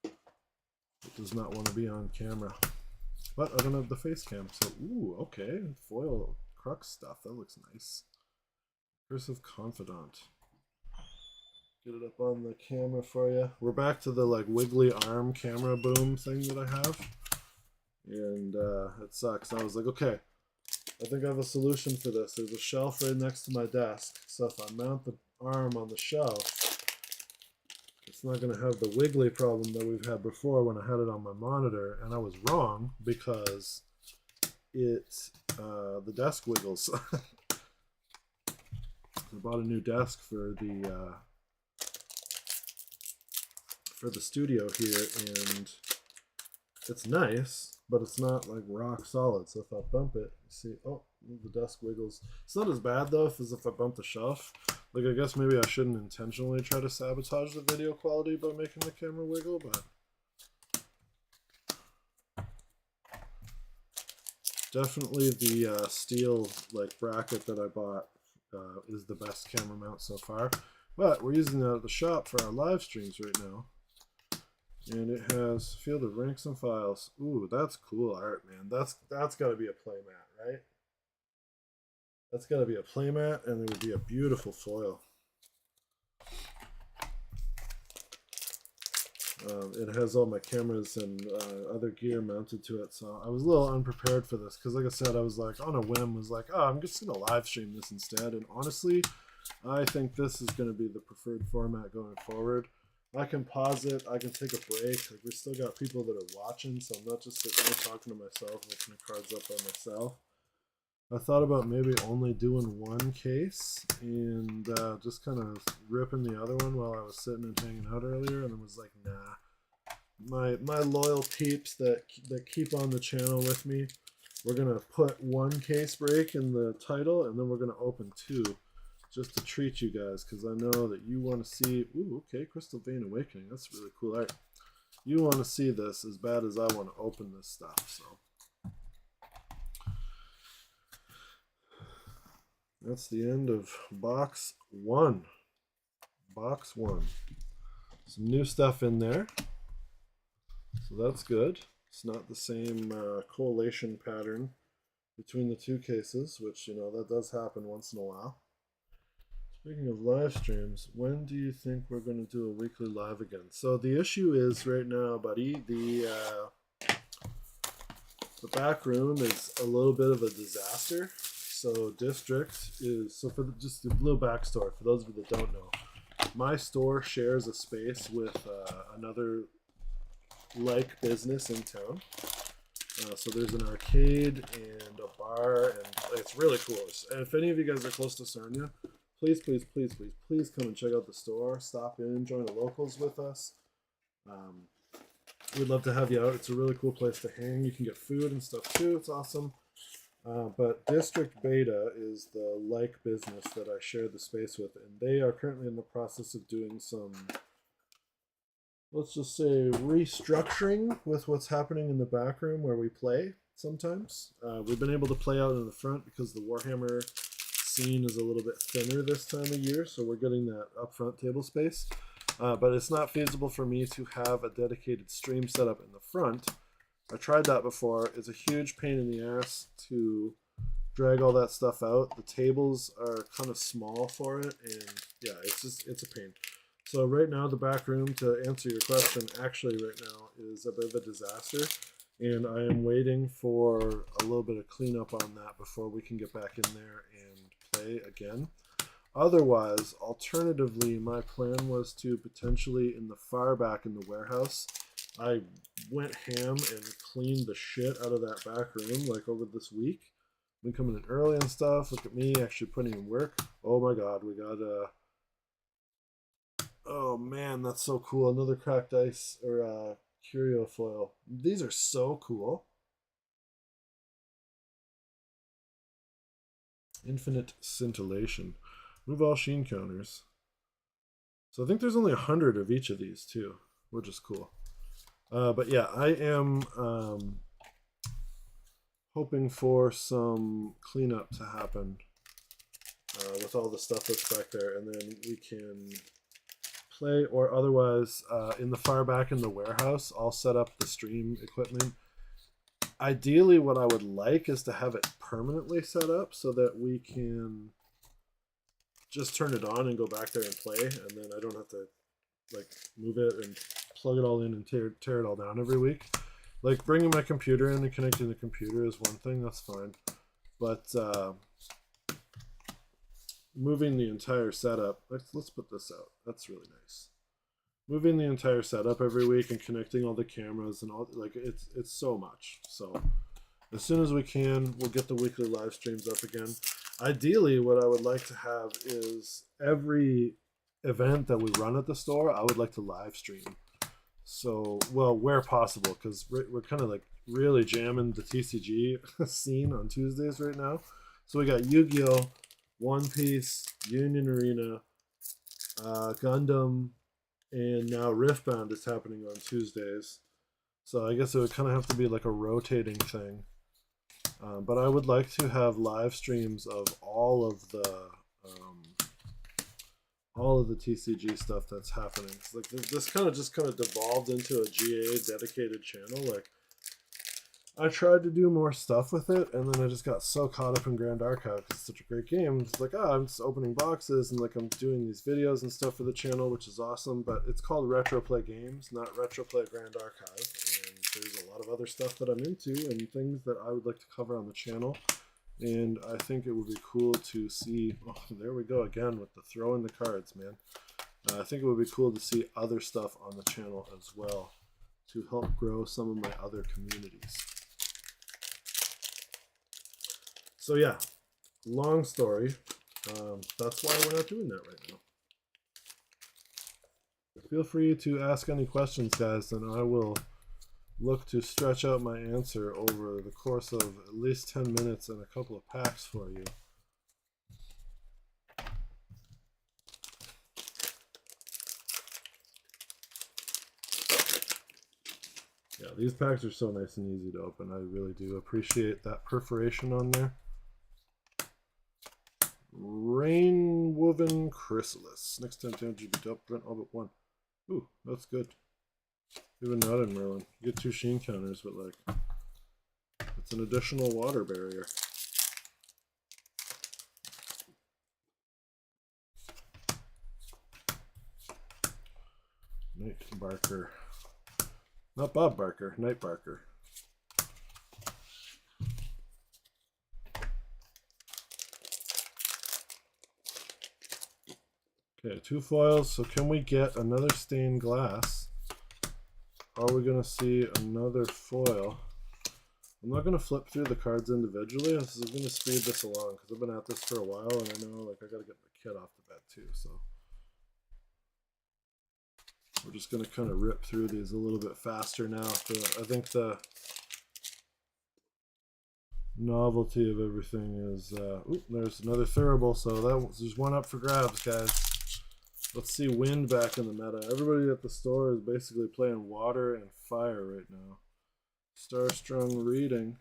[SPEAKER 1] It does not want to be on camera. But I don't have the face cam, so ooh, okay. Foil crux stuff, that looks nice. Cursive Confidant. Get it up on the camera for you. We're back to the like wiggly arm camera boom thing that I have. And it sucks. I was like, okay, I think I have a solution for this. There's a shelf right next to my desk. So if I mount the arm on the shelf, it's not going to have the wiggly problem that we've had before when I had it on my monitor. And I was wrong because the desk wiggles. I bought a new desk for the studio here, and it's nice, but it's not like rock solid. So if I bump it, you see, oh, the desk wiggles. It's not as bad though as if I bump the shelf. Like, I guess maybe I shouldn't intentionally try to sabotage the video quality by making the camera wiggle, but definitely the steel like bracket that I bought is the best camera mount so far. But we're using that at the shop for our live streams right now. And it has Field of Ranks and Files. Ooh, that's cool art, man. That's got to be a playmat, right? That's got to be a playmat, and it would be a beautiful foil. It has all my cameras and other gear mounted to it, so I was a little unprepared for this because, like I said, I was like on a whim, was like, oh, I'm just gonna live stream this instead. And honestly, I think this is going to be the preferred format going forward. I can pause it. I can take a break. Like, we still got people that are watching, so I'm not just sitting there talking to myself, opening cards up by myself. I thought about maybe only doing one case and just kind of ripping the other one while I was sitting and hanging out earlier, and I was like, nah. My loyal peeps that keep on the channel with me, we're gonna put one case break in the title, and then we're gonna open two, just to treat you guys, because I know that you want to see. Ooh, okay, Crystal Vein Awakening. That's really cool. All right, you want to see this as bad as I want to open this stuff. So that's the end of box one. Box one. Some new stuff in there, so that's good. It's not the same correlation pattern between the two cases, which, you know, that does happen once in a while. Speaking of live streams, when do you think we're going to do a weekly live again? So the issue is right now, buddy, the back room is a little bit of a disaster. So District is, so for just a little backstory for those of you that don't know, my store shares a space with another like business in town. So there's an arcade and a bar, and it's really cool. And if any of you guys are close to Sarnia, please, please, please, please, please come and check out the store. Stop in, join the locals with us. We'd love to have you out. It's a really cool place to hang. You can get food and stuff too. It's awesome. But District Beta is the like business that I share the space with, and they are currently in the process of doing some, let's just say, restructuring with what's happening in the back room where we play sometimes. We've been able to play out in the front because the Warhammer scene is a little bit thinner this time of year, so we're getting that upfront table space. But it's not feasible for me to have a dedicated stream set up in the front. I tried that before. It's a huge pain in the ass to drag all that stuff out. The tables are kind of small for it, and yeah, it's a pain. So right now, the back room, to answer your question, actually right now is a bit of a disaster, and I am waiting for a little bit of cleanup on that before we can get back in there and play again. Otherwise, alternatively, my plan was to potentially, in the far back in the warehouse, I went ham and cleaned the shit out of that back room like over this week. Been coming in early and stuff. Look at me actually putting in work. Oh my god, we got oh man, that's so cool. Another cracked ice or curio foil. These are so cool. Infinite scintillation. Move all sheen counters. So I think there's only 100 of each of these too, which is cool. But yeah, I am hoping for some cleanup to happen with all the stuff that's back there, and then we can play, or otherwise in the far back in the warehouse, I'll set up the stream equipment. Ideally, what I would like is to have it permanently set up so that we can just turn it on and go back there and play, and then I don't have to like move it and plug it all in and tear it all down every week. Like bringing my computer in and connecting the computer is one thing, that's fine, but moving the entire setup, let's put this out, that's really nice. Moving the entire setup every week and connecting all the cameras and all, like it's so much. So as soon as we can, we'll get the weekly live streams up again. Ideally, what I would like to have is every event that we run at the store, I would like to live stream. So, well, where possible, because we're kind of like really jamming the TCG scene on Tuesdays right now. So we got Yu-Gi-Oh, One Piece, Union Arena, Gundam, and now Riftbound is happening on Tuesdays. So I guess it would kind of have to be like a rotating thing. But I would like to have live streams of all of the TCG stuff that's happening. Like this kind of just devolved into a GA dedicated channel. Like I tried to do more stuff with it, and then I just got so caught up in Grand Archive because it's such a great game. It's like, I'm just opening boxes and like I'm doing these videos and stuff for the channel, which is awesome. But it's called Retro Play Games, not Retro Play Grand Archive. And there's a lot of other stuff that I'm into and things that I would like to cover on the channel. And I think it would be cool to see. Oh, there we go again with the throw in the cards, man. I think it would be cool to see other stuff on the channel as well to help grow some of my other communities. So yeah, long story. That's why we're not doing that right now. Feel free to ask any questions, guys, and I will look to stretch out my answer over the course of at least 10 minutes and a couple of packs for you. Yeah, these packs are so nice and easy to open. I really do appreciate that perforation on there. Rainwoven Chrysalis. Next time down, GB up, prevent all but one. Ooh, that's good. Even not in Merlin. You get 2 Sheen counters, but like, it's an additional water barrier. Night Barker. Not Bob Barker, Night Barker. Okay, 2 foils. So can we get another stained glass? Are we going to see another foil? I'm not going to flip through the cards individually. This is going to speed this along because I've been at this for a while and I know like I got to get my kid off the bed too. So we're just going to kind of rip through these a little bit faster now. I think the novelty of everything is... ooh, there's another Thurible, so there's one up for grabs, guys. Let's see wind back in the meta. Everybody at the store is basically playing water and fire right now. Starstrung Reading.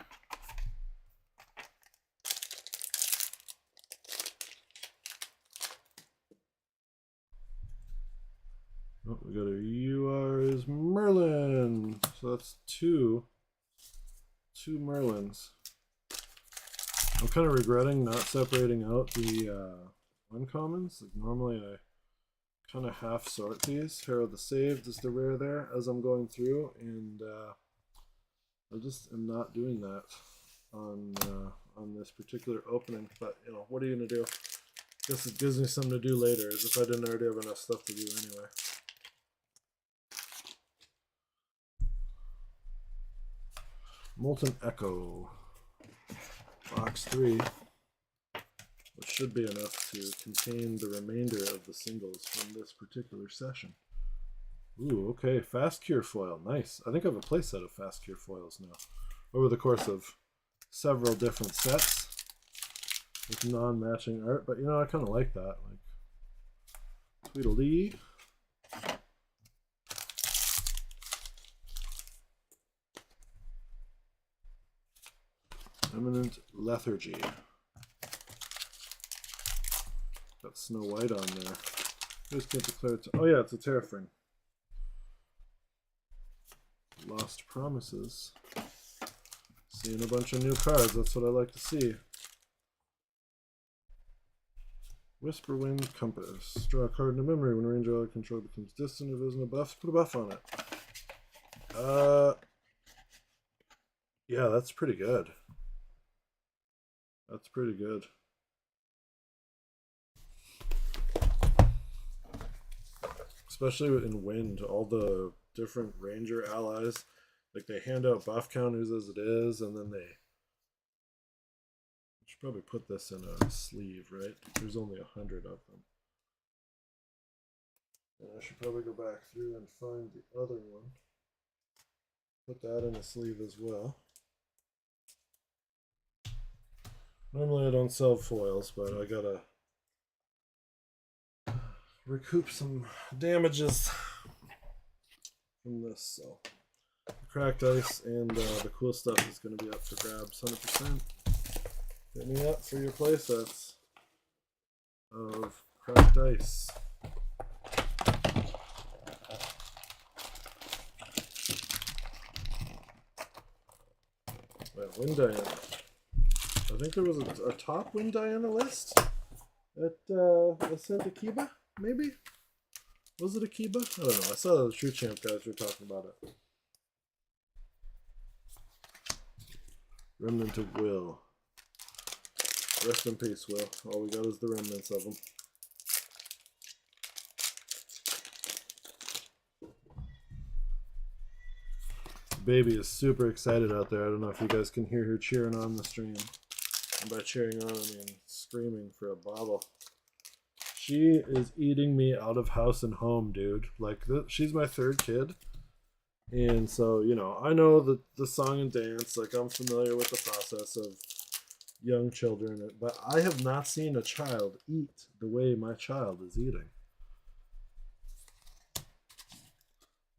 [SPEAKER 1] Oh, we got a UR is Merlin. So that's two Merlins. I'm kind of regretting not separating out the uncommons. Like normally I kind of half sort these. Herald the Saved is the rare there as I'm going through, and I just am not doing that on this particular opening. But you know, what are you gonna do? Guess it gives me something to do later, as if I didn't already have enough stuff to do anyway. Molten Echo, box 3. Which should be enough to contain the remainder of the singles from this particular session. Ooh, okay, Fast Cure foil, nice. I think I have a playset of Fast Cure foils now, over the course of several different sets with non-matching art. But you know, I kind of like that. Like Tweedledee. Eminent Lethargy. Got Snow White on there. Just can't declare it. Oh yeah, it's a Terrafring. Lost Promises. Seeing a bunch of new cards. That's what I like to see. Whisperwind Compass. Draw a card in a memory. When range or control becomes distant or there's no buffs, put a buff on it. Yeah, that's pretty good. That's pretty good. Especially in Wind, all the different Ranger allies, like they hand out buff counters as it is, and then they should probably put this in a sleeve, right? There's only 100 of them. And I should probably go back through and find the other one. Put that in a sleeve as well. Normally I don't sell foils, but I gotta recoup some damages from this. So the cracked ice and the cool stuff is going to be up for grabs 100%. Hit me up for your playsets of cracked ice. Right, Wind Diana. I think there was a top Wind Diana list at Ascent Akiba, maybe? Was it Akiba? I don't know. I saw the True Champ guys were talking about it. Remnant of Will. Rest in peace, Will. All we got is the remnants of him. baby is super excited out there. I don't know if you guys can hear her cheering on the stream. And by cheering on, I mean screaming for a bottle. She is eating me out of house and home, dude. Like, she's my third kid. And so, you know, I know the song and dance. Like, I'm familiar with the process of young children. But I have not seen a child eat the way my child is eating.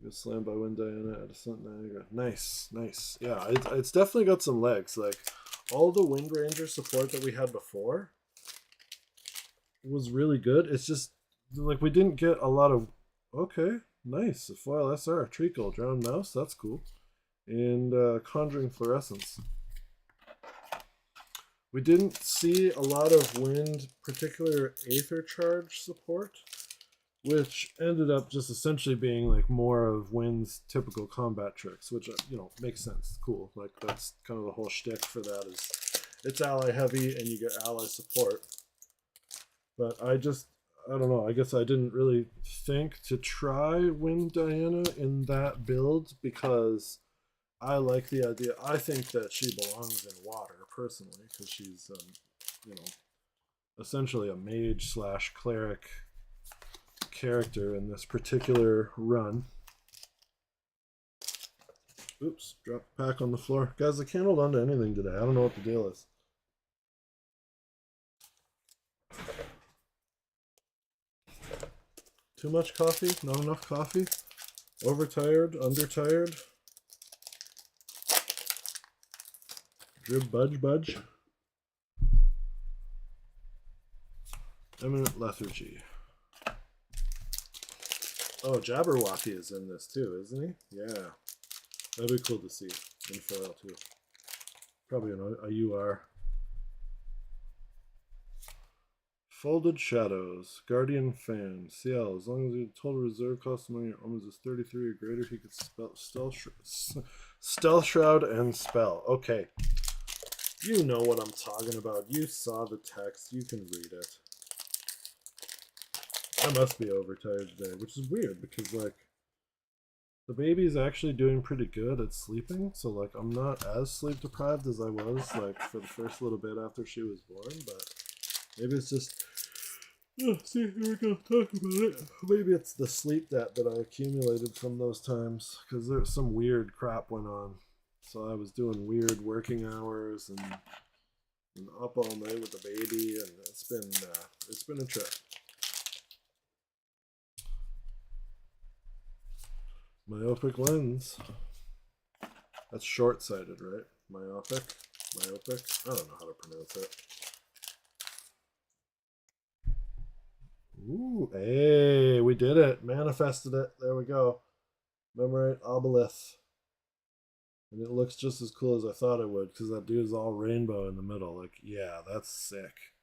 [SPEAKER 1] Just slammed by Wind Diana at Ascent Niagara. Nice, nice. Yeah, it's definitely got some legs. Like, all the Wind Ranger support that we had before was really good. It's just, like, we didn't get a lot of... Okay, nice. A foil SR, Treacle, Drowned Mouse, that's cool. And Conjuring Fluorescence. We didn't see a lot of Wind, particular Aether Charge support, which ended up just essentially being like more of Wind's typical combat tricks, which, you know, makes sense. Cool. Like, that's kind of the whole shtick for that, is it's ally heavy and you get ally support. But I don't know, I guess I didn't really think to try Wind Diana in that build because I like the idea. I think that she belongs in water, personally, because she's, you know, essentially a mage slash cleric character in this particular run. Oops, dropped the pack on the floor. Guys, I can't hold on to anything today. I don't know what the deal is. Too much coffee? Not enough coffee? Overtired? Undertired? Drib budge? Eminent Lethargy. Oh, Jabberwocky is in this too, isn't he? Yeah. That'd be cool to see in foil too. Probably a UR. Folded Shadows, Guardian Fan, CL. As long as your total reserve cost among your armies is 33 or greater, he could Stealth Shroud and spell. Okay. You know what I'm talking about. You saw the text. You can read it. I must be overtired today, which is weird because, like, the baby's actually doing pretty good at sleeping. So, like, I'm not as sleep deprived as I was, like, for the first little bit after she was born, but maybe it's just... Oh, see, here we go, talk about it. Maybe it's the sleep debt that I accumulated from those times, because there's some weird crap went on. So I was doing weird working hours and up all night with the baby, and it's been a trip. Myopic lens. That's short-sighted, right? Myopic? I don't know how to pronounce it. Ooh, hey, we did it. Manifested it. There we go. Memorite Obelith. And it looks just as cool as I thought it would, because that dude's all rainbow in the middle. Like, yeah, that's sick.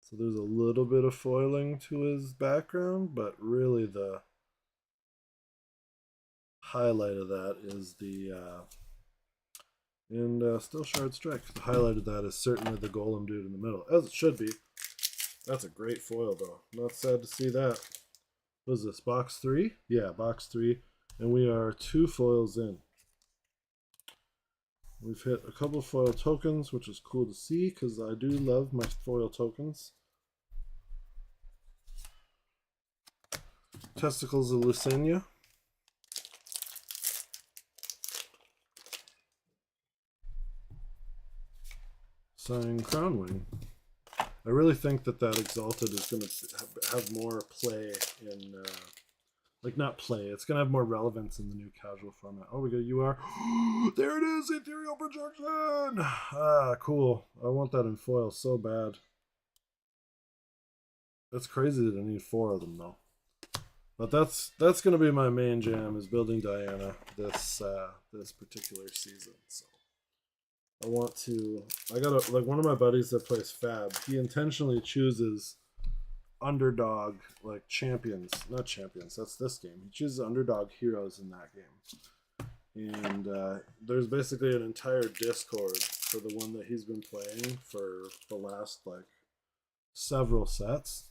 [SPEAKER 1] So there's a little bit of foiling to his background, but really the highlight of that is the... Still Shard Strike. The highlight of that is certainly the golem dude in the middle, as it should be. That's a great foil, though. Not sad to see that. What is this, box 3? Yeah, box 3. And we are 2 foils in. We've hit a couple of foil tokens, which is cool to see, because I do love my foil tokens. Testicles of Lucenia. Sign Crownwing. I really think that Exalted is going to have more play in, like, not play, it's going to have more relevance in the new casual format. Oh, we got UR. There it is, Ethereal Projection! Ah, cool. I want that in foil so bad. That's crazy that I need 4 of them, though. But that's going to be my main jam, is building Diana this particular season, so. I got like, one of my buddies that plays Fab, he intentionally chooses underdog, like, not champions, that's this game. He chooses underdog heroes in that game. And there's basically an entire Discord for the one that he's been playing for the last, like, several sets.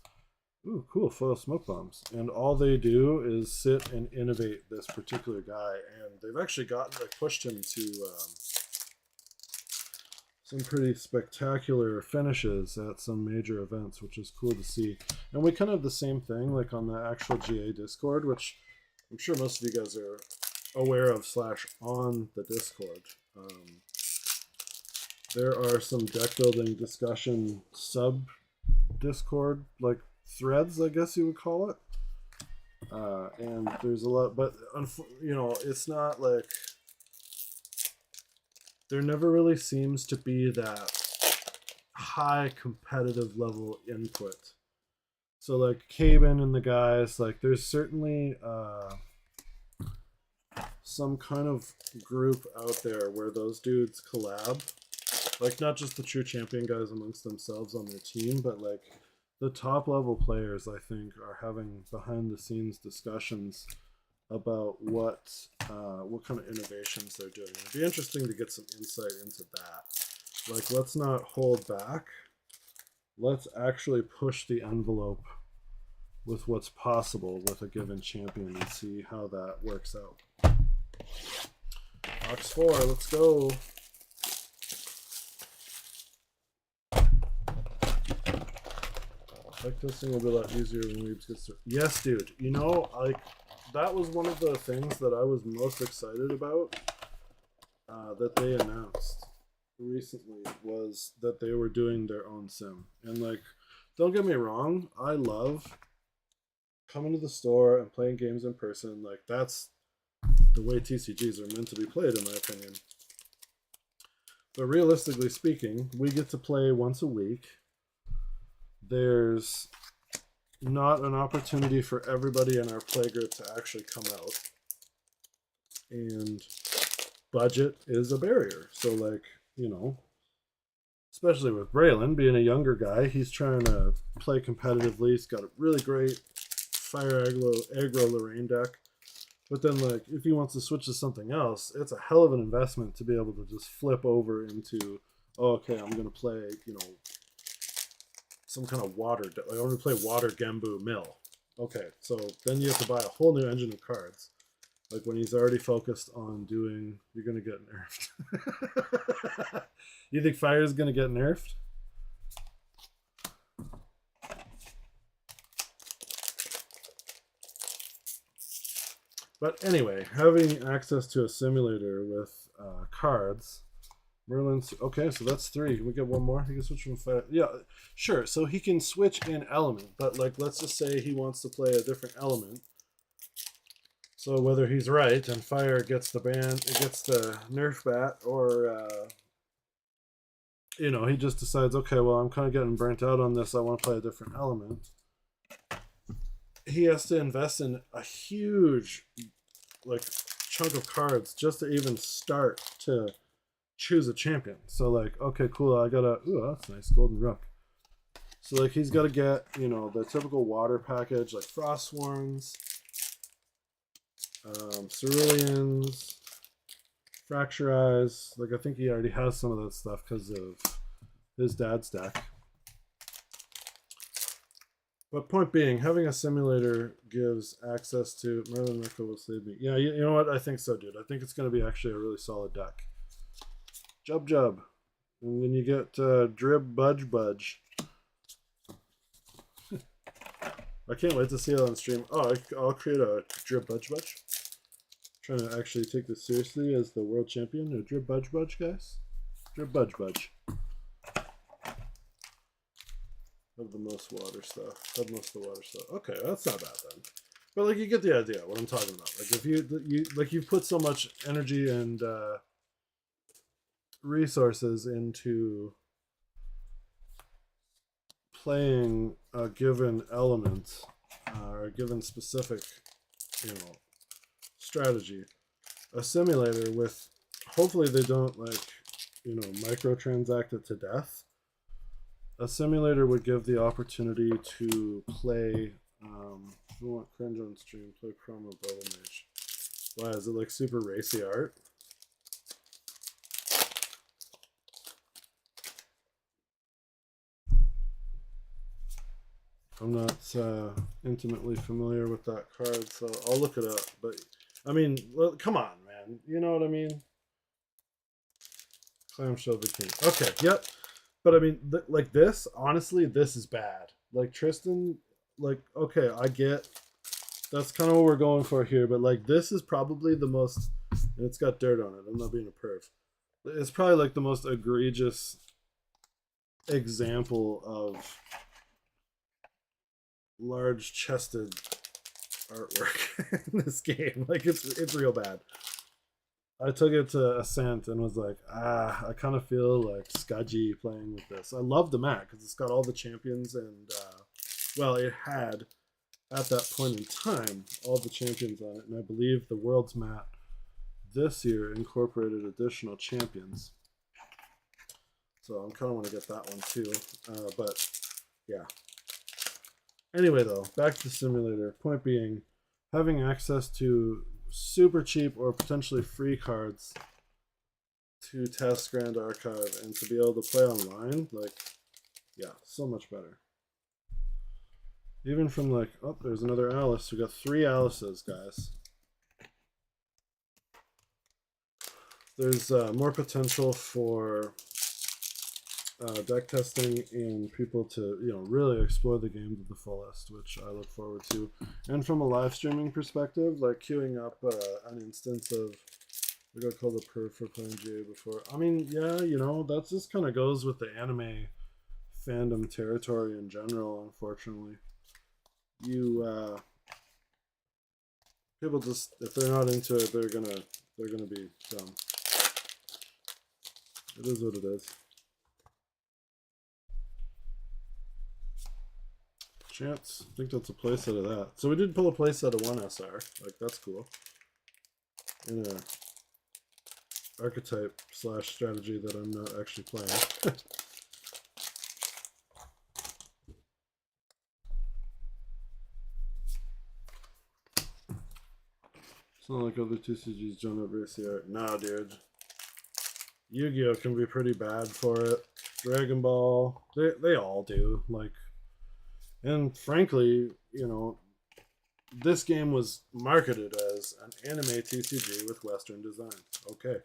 [SPEAKER 1] Ooh, cool, foil smoke bombs. And all they do is sit and innovate this particular guy. And they've actually gotten, like, pushed him to some pretty spectacular finishes at some major events, which is cool to see. And we kind of have the same thing, like on the actual GA Discord, which I'm sure most of you guys are aware of slash on the Discord. There are some deck building discussion sub Discord like threads, I guess you would call it. And there's a lot, but you know, it's not like there never really seems to be that high competitive level input. So like Caben and the guys, like there's certainly some kind of group out there where those dudes collab. Like not just the true champion guys amongst themselves on their team, but like the top level players, I think, are having behind the scenes discussions about what kind of innovations they're doing. It'd be interesting to get some insight into that. Like, let's not hold back. Let's actually push the envelope with what's possible with a given champion and see how that works out. Box 4, let's go. Deck testing will be a lot easier when Weebs gets started. Yes, dude. You know, like that was one of the things that I was most excited about that they announced recently was that they were doing their own sim. And like, don't get me wrong, I love coming to the store and playing games in person. Like that's the way TCGs are meant to be played, in my opinion. But realistically speaking, we get to play once a week. There's not an opportunity for everybody in our play group to actually come out. And budget is a barrier. So like, you know, especially with Braylon being a younger guy, he's trying to play competitively. He's got a really great fire aggro Lorraine deck. But then like if he wants to switch to something else, it's a hell of an investment to be able to just flip over into, oh, okay, I'm gonna play, you know, some kind of water. Like I want to play Water Gembu Mill. Okay, so then you have to buy a whole new engine of cards. Like when he's already focused on doing, you're gonna get nerfed. You think fire is gonna get nerfed? But anyway, having access to a simulator with cards. Merlin's okay, so that's 3. Can we get one more? He can switch from fire. Yeah, sure. So he can switch in element, but like let's just say he wants to play a different element. So whether he's right and fire gets the it gets the nerf bat, or you know, he just decides, okay, well I'm kind of getting burnt out on this. I want to play a different element. He has to invest in a huge like chunk of cards just to even start to choose a champion. So like, okay, cool, I gotta, ooh, that's nice, golden rook. So like he's got to get, you know, the typical water package like frost swarms, ceruleans, fracture eyes. Like I think he already has some of that stuff because of his dad's deck. But point being, having a simulator gives access to Merlin Merkel will save me. Yeah, you know what? I think so, dude. I think it's going to be actually a really solid deck. Jub. And then you get Drib Budge. I can't wait to see it on stream. Oh, I'll create a Drib Budge. Trying to actually take this seriously as the world champion. A Drib Budge, guys. Drib Budge. Have the most water stuff. Have most of the water stuff. Okay, that's not bad then. But like you get the idea what I'm talking about. Like if you put so much energy and resources into playing a given element or a given specific, you know, strategy, a simulator with hopefully they don't like, you know, microtransact it to death. A simulator would give the opportunity to play. If you want cringe on stream, play Chroma Bubble Mage. Why is it like super racy art? I'm not intimately familiar with that card, so I'll look it up. But I mean, come on, man. You know what I mean? Clamshell the king. Okay, yep. But I mean, like this, honestly, this is bad. Like Tristan, like, okay, I get that's kind of what we're going for here, but like this is probably the most, and it's got dirt on it. I'm not being a perv. It's probably like the most egregious example of large chested artwork in this game. Like it's real bad. I took it to Ascent and was like, I kind of feel like Scudgy playing with this. I love the mat because it's got all the champions and, well, it had at that point in time all the champions on it, and I believe the World's mat this year incorporated additional champions. So I'm kind of want to get that one too. But yeah. Anyway, though, back to the simulator. Point being, having access to super cheap or potentially free cards to test Grand Archive and to be able to play online, like, yeah, so much better. Even from like, oh, there's another Alice. We got 3 Alices, guys. There's more potential for deck testing and people to, you know, really explore the game to the fullest, which I look forward to. And from a live streaming perspective, like queuing up an instance of, we got called a perv for playing GA before. I mean, yeah, you know, that just kind of goes with the anime fandom territory in general. Unfortunately, you people just, if they're not into it, they're gonna be dumb. It is what it is. Chance, I think that's a playset of that. So we did pull a playset of 1 SR. Like, that's cool. In a archetype / strategy that I'm not actually playing. It's not like other TCGs don't have racy art. Nah, dude. Yu-Gi-Oh! Can be pretty bad for it. Dragon Ball, they all do. Like, and frankly, you know, this game was marketed as an anime TCG with Western design. Okay.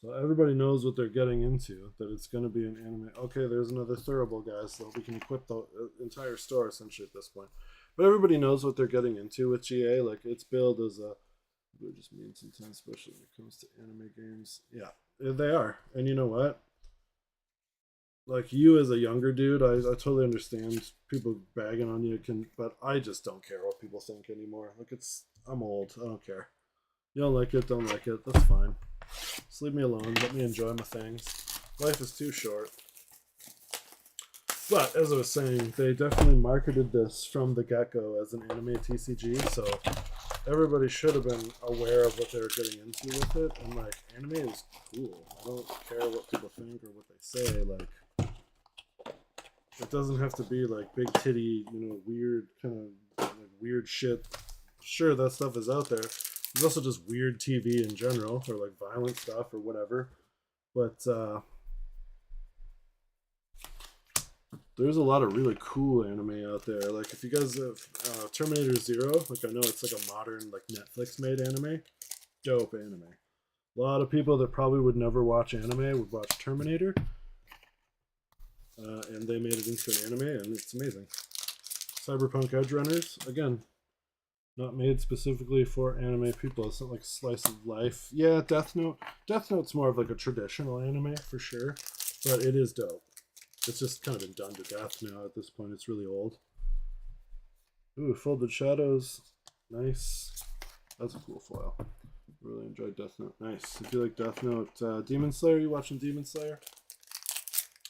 [SPEAKER 1] So everybody knows what they're getting into, that it's going to be an anime. Okay, there's another Thurible, guys, so we can equip the entire store essentially at this point. But everybody knows what they're getting into with GA. Like, it's billed as a, it just means sometimes, especially when it comes to anime games. Yeah, they are. And you know what? Like, you as a younger dude, I totally understand people bagging on you, but I just don't care what people think anymore. Like, I'm old. I don't care. You don't like it, don't like it. That's fine. Just leave me alone. Let me enjoy my things. Life is too short. But as I was saying, they definitely marketed this from the get-go as an anime TCG, so everybody should have been aware of what they were getting into with it. And like, anime is cool. I don't care what people think or what they say. Like, it doesn't have to be like big titty, you know, weird kind of like weird shit. Sure, that stuff is out there. There's also just weird TV in general, or like violent stuff or whatever. But there's a lot of really cool anime out there. Like, if you guys have Terminator Zero, like, I know it's like a modern, like, Netflix made anime. Dope anime. A lot of people that probably would never watch anime would watch Terminator. And they made it into an anime, and it's amazing. Cyberpunk Edge Runners, again, not made specifically for anime people. It's not like slice of life. Yeah, Death Note. Death Note's more of like a traditional anime for sure, but it is dope. It's just kind of been done to death now at this point. It's really old. Ooh, Folded Shadows. Nice. That's a cool foil. Really enjoyed Death Note. Nice. If you like Death Note, Demon Slayer, you watching Demon Slayer?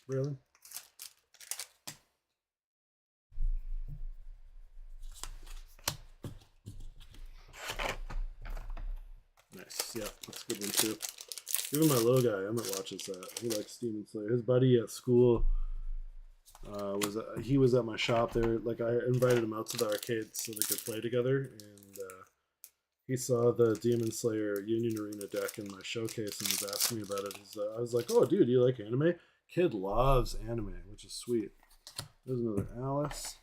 [SPEAKER 1] Really? Nice. Yeah, that's a good one too. Even my little guy, Emmett, watches that. He likes Demon Slayer. His buddy at school he was at my shop there. Like, I invited him out to the arcade so they could play together, and he saw the Demon Slayer Union Arena deck in my showcase and was asking me about it. I was like, "Oh, dude, do you like anime?" Kid loves anime, which is sweet. There's another Alice.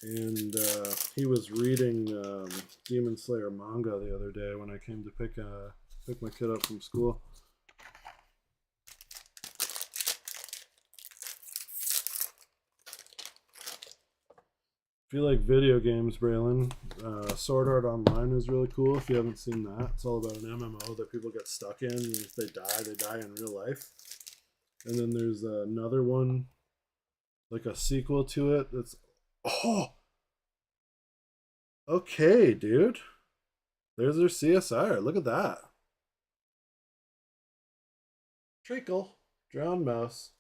[SPEAKER 1] and he was reading Demon Slayer manga the other day when I came to pick my kid up from school. If you like video games, Braylon, Sword Art Online is really cool. If you haven't seen that, it's all about an MMO that people get stuck in, and if they die in real life. And then there's another one, like a sequel to it. That's okay, dude. There's their CSR. Look at that. Treacle, drowned mouse.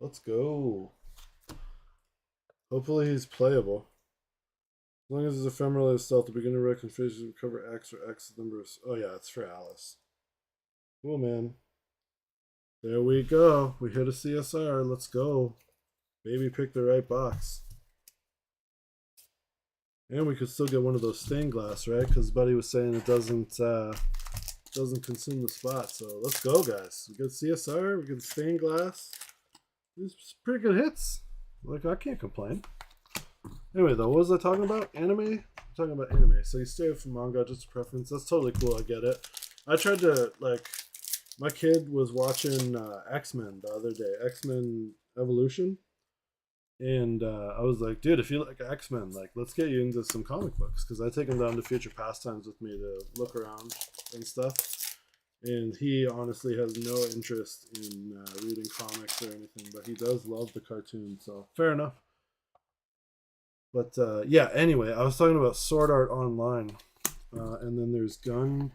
[SPEAKER 1] Let's go. Hopefully he's playable. As long as it's ephemeral as stealth, the beginner reconfiguration recover X or X numbers. Oh yeah, it's for Alice. Cool, man. There we go. We hit a CSR. Let's go. Baby picked the right box. And we could still get one of those stained glass, right? Because Buddy was saying it doesn't consume the spot. So let's go, guys. We get CSR. We get stained glass. These pretty good hits. Like, I can't complain. Anyway, though, what was I talking about? Anime? I'm talking about anime. So you stay away from manga, just a preference. That's totally cool. I get it. I tried to, like, my kid was watching X-Men the other day, X-Men Evolution. And I was like, dude, if you like X-Men, like, let's get you into some comic books. Because I take him down to Future Pastimes with me to look around and stuff. And he honestly has no interest in reading comics or anything, but he does love the cartoon, so fair enough. But yeah, anyway, I was talking about Sword Art Online, and then there's Gun,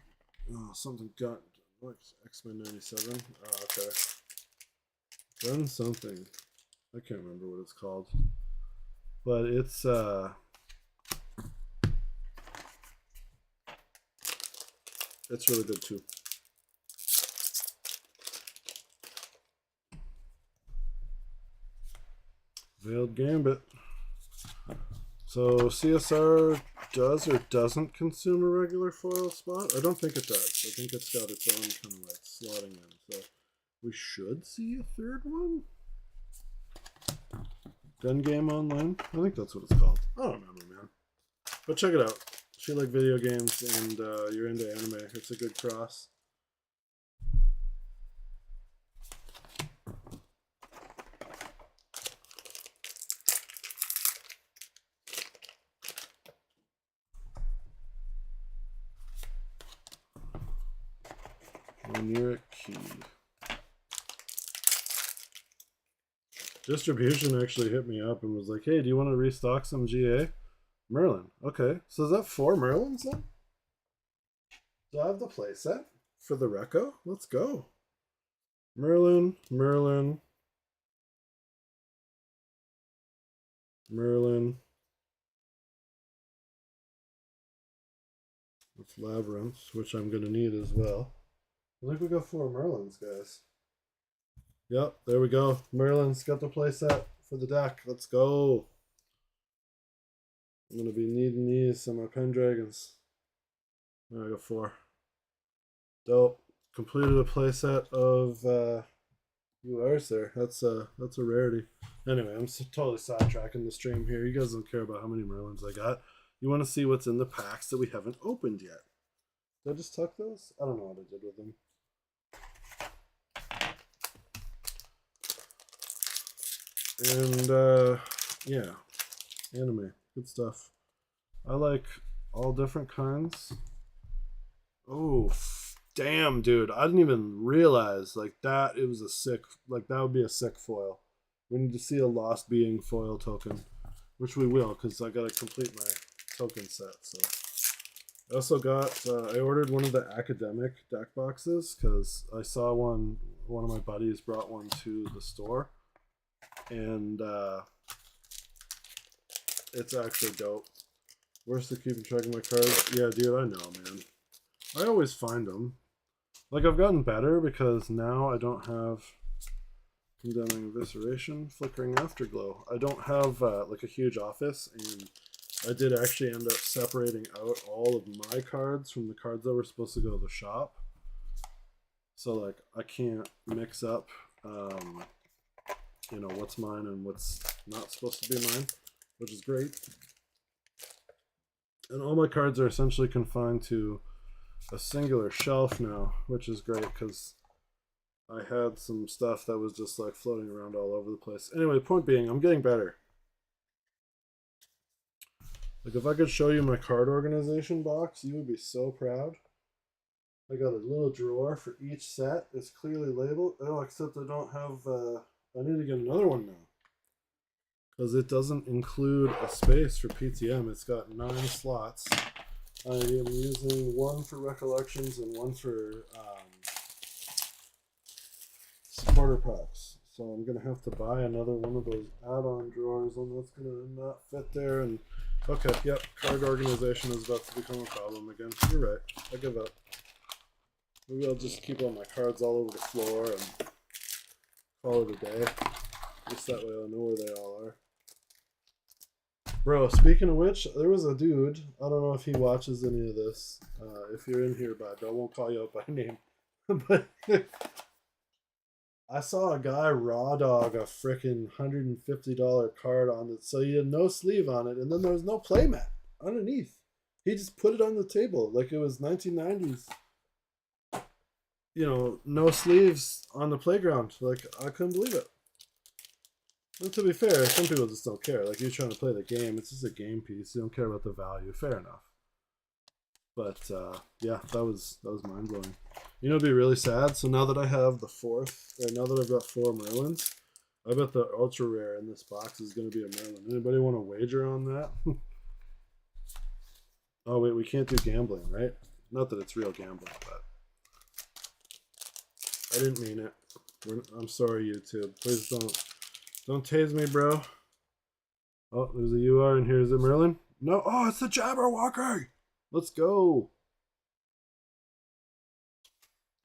[SPEAKER 1] something Gun, what, X-Men 97? Oh, okay. Gun something. I can't remember what it's called. But it's really good too. Veiled Gambit. So CSR does or doesn't consume a regular foil spot? I don't think it does. I think it's got its own kind of like slotting in. So we should see a third one? Gun Game Online? I think that's what it's called. I don't remember, man. But check it out. If you like video games and you're into anime, it's a good cross. Monarch key. Distribution actually hit me up and was like, hey, do you want to restock some GA? Merlin. Okay. So is that 4 Merlins then? Do I have the playset for the Reco? Let's go. Merlin, Merlin, Merlin. With Labyrinth, which I'm going to need as well. I think we got 4 Merlins, guys. Yep, there we go. Merlin's got the playset for the deck. Let's go. I'm going to be needing these on my Pendragons. There I got 4. Dope. Completed a playset of URs there. That's a rarity. Anyway, I'm totally sidetracking the stream here. You guys don't care about how many Merlins I got. You want to see what's in the packs that we haven't opened yet. Did I just tuck those? I don't know what I did with them. And yeah, anime, good stuff. I like all different kinds. Oh, damn, dude! I didn't even realize like that. It was a sick, like that would be a sick foil. We need to see a Lost Being foil token, which we will, because I gotta complete my token set. So I also got. I ordered one of the academic deck boxes because I saw one. One of my buddies brought one to the store. And it's actually dope. Worst at keeping track of my cards? Yeah, dude, I know, man. I always find them. Like, I've gotten better because now I don't have Condemning Evisceration, Flickering Afterglow. I don't have, like, a huge office, and I did actually end up separating out all of my cards from the cards that were supposed to go to the shop. So, like, I can't mix up you know, what's mine and what's not supposed to be mine, which is great. And all my cards are essentially confined to a singular shelf now, which is great because I had some stuff that was just like floating around all over the place. Anyway, point being, I'm getting better. Like if I could show you my card organization box, you would be so proud. I got a little drawer for each set. It's clearly labeled. Oh, except I don't have, I need to get another one now. Because it doesn't include a space for PTM. It's got 9 slots. I am using one for recollections and one for supporter packs. So I'm going to have to buy another one of those add-on drawers, and that's going to not fit there. And okay, yep, card organization is about to become a problem again. You're right. I give up. Maybe I'll just keep all my cards all over the floor and call it a day. At least that way I'll know where they all are. Bro, speaking of which, there was a dude, I don't know if he watches any of this. If you're in here, bud, I won't call you out by name. But I saw a guy raw dog a freaking $150 card on it. So he had no sleeve on it, and then there was no playmat underneath. He just put it on the table like it was 1990s. You know, no sleeves on the playground. Like, I couldn't believe it. And to be fair, some people just don't care. Like, you're trying to play the game. It's just a game piece. You don't care about the value. Fair enough. But, yeah, that was mind-blowing. You know, it'd be really sad. So now that I have the fourth, or now that I've got 4 Merlins, I bet the ultra rare in this box is going to be a Merlin. Anybody want to wager on that? Oh, wait, we can't do gambling, right? Not that it's real gambling, but I didn't mean it. I'm sorry, YouTube. Please don't tase me, bro. Oh, there's a UR, and here's a Merlin. No, oh, it's the Jabberwocky. Let's go.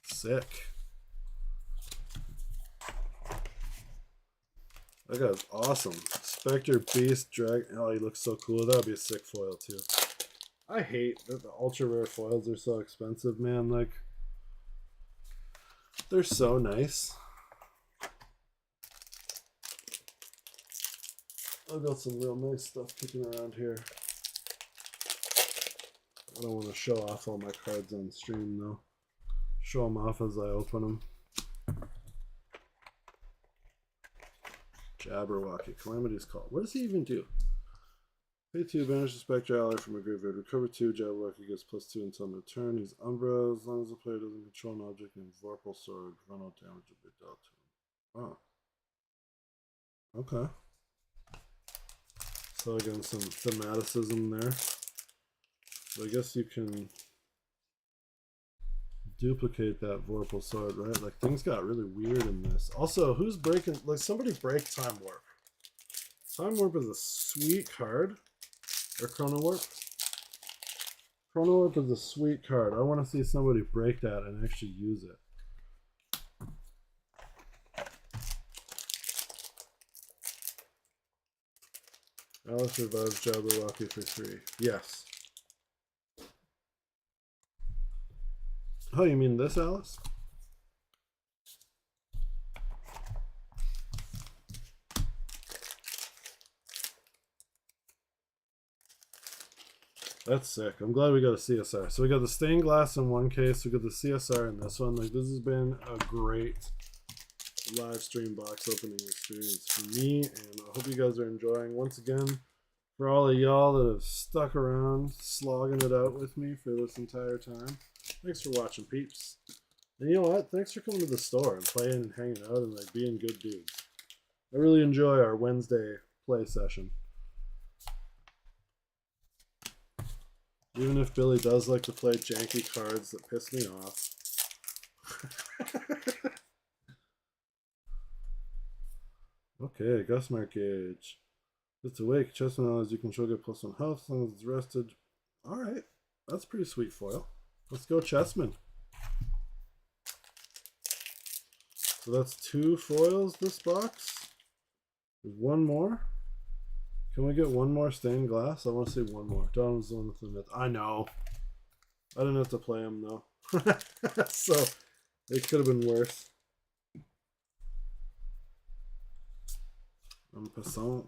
[SPEAKER 1] Sick. That guy's awesome. Spectre, Beast, Dragon. Oh, he looks so cool. That would be a sick foil, too. I hate that the ultra rare foils are so expensive, man. Like, they're so nice. I've got some real nice stuff kicking around here. I don't want to show off all my cards on stream, though. Show them off as I open them. Jabberwocky. Calamity's Call. What does he even do? Pay 2, banish the Spectre ally from a graveyard. Recover 2, Jabberwocky gets +2 until my turn. He's Umbra as long as the player doesn't control an object named Vorpal Sword. Run out damage a bit dealt to him. Oh. Okay. So again, some thematicism there. So I guess you can duplicate that Vorpal Sword, right? Like, things got really weird in this. Also, who's breaking... Like, somebody break Time Warp. Time Warp is a sweet card. Or Chrono Warp. Chrono Warp is a sweet card. I want to see somebody break that and actually use it. Alice revives Jabberwocky for 3. Yes. Oh, you mean this, Alice? That's sick. I'm glad we got a CSR. So we got the stained glass in one case. We got the CSR in this one. Like, this has been a great live stream box opening experience for me, and I hope you guys are enjoying. Once again, for all of y'all that have stuck around slogging it out with me for this entire time, thanks for watching, peeps. And you know what? Thanks for coming to the store and playing and hanging out and like being good dudes. I really enjoy our Wednesday play session. Even if Billy does like to play janky cards that piss me off. Okay, Gustmark Gauge. It's awake. Chessman allows you control get +1 health as long as it's rested. Alright, that's a pretty sweet foil. Let's go Chessman. So that's 2 foils this box. There's 1 more. Can we get 1 more stained glass? I want to see 1 more. Donald's the one with the myth. I know. I didn't have to play him though. So it could have been worse. En passant.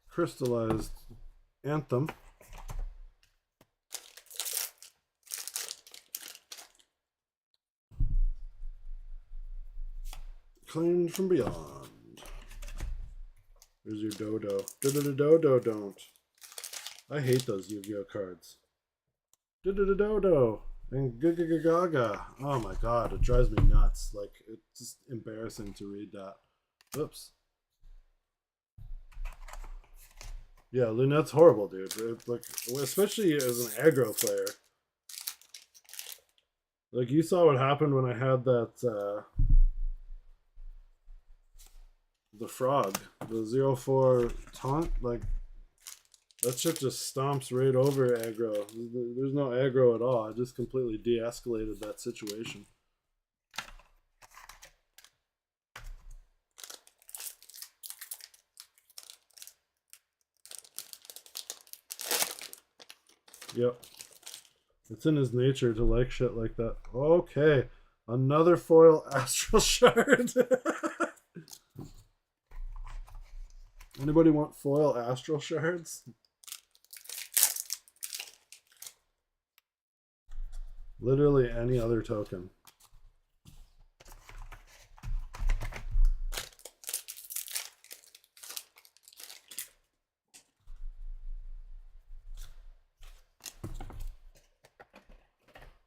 [SPEAKER 1] Crystallized Anthem. Claimed from Beyond. There's your Dodo. Dodo don't. I hate those Yu-Gi-Oh cards. Dodo and Gaga. Oh my god, it drives me nuts. Like, it's just embarrassing to read that. Oops. Yeah, Lunette's horrible, dude. Like, especially as an aggro player. Like, you saw what happened when I had that the frog, the 0-4 taunt. Like, that shit just stomps right over aggro. There's no aggro at all. I just completely de-escalated that situation. Yep. It's in his nature to like shit like that. Okay. Another foil Astral Shard. Anybody want foil Astral Shards? Literally any other token.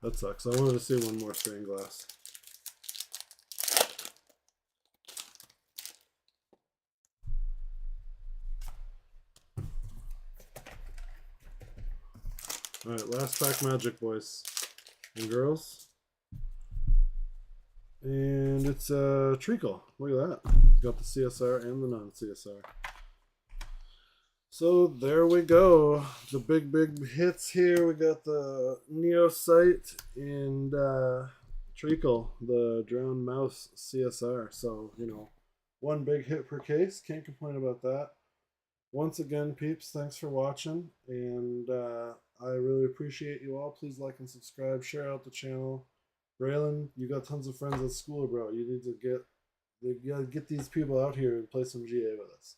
[SPEAKER 1] That sucks. I wanted to see one more stained glass. Alright, last pack magic, boys and girls. And it's a Treacle. Look at that. It's got the CSR and the non-CSR. So there we go. The big hits here. We got the Neopsite and Treacle, the Drowned Mouse CSR. So, you know, one big hit per case. Can't complain about that. Once again, peeps, thanks for watching. And I really appreciate you all. Please like and subscribe. Share out the channel. Braylon, you got tons of friends at school, bro. You need to get these people out here and play some GA with us.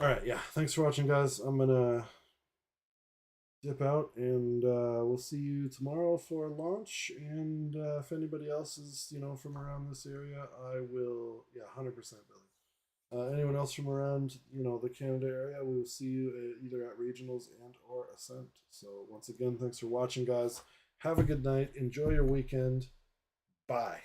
[SPEAKER 1] Alright, yeah. Thanks for watching, guys. I'm gonna dip out, and we'll see you tomorrow for launch. And if anybody else is, you know, from around this area, I will, yeah, 100% Billy. Anyone else from around, you know, the Canada area, we will see you either at regionals and or Ascent. So once again, thanks for watching, guys. Have a good night. Enjoy your weekend. Bye.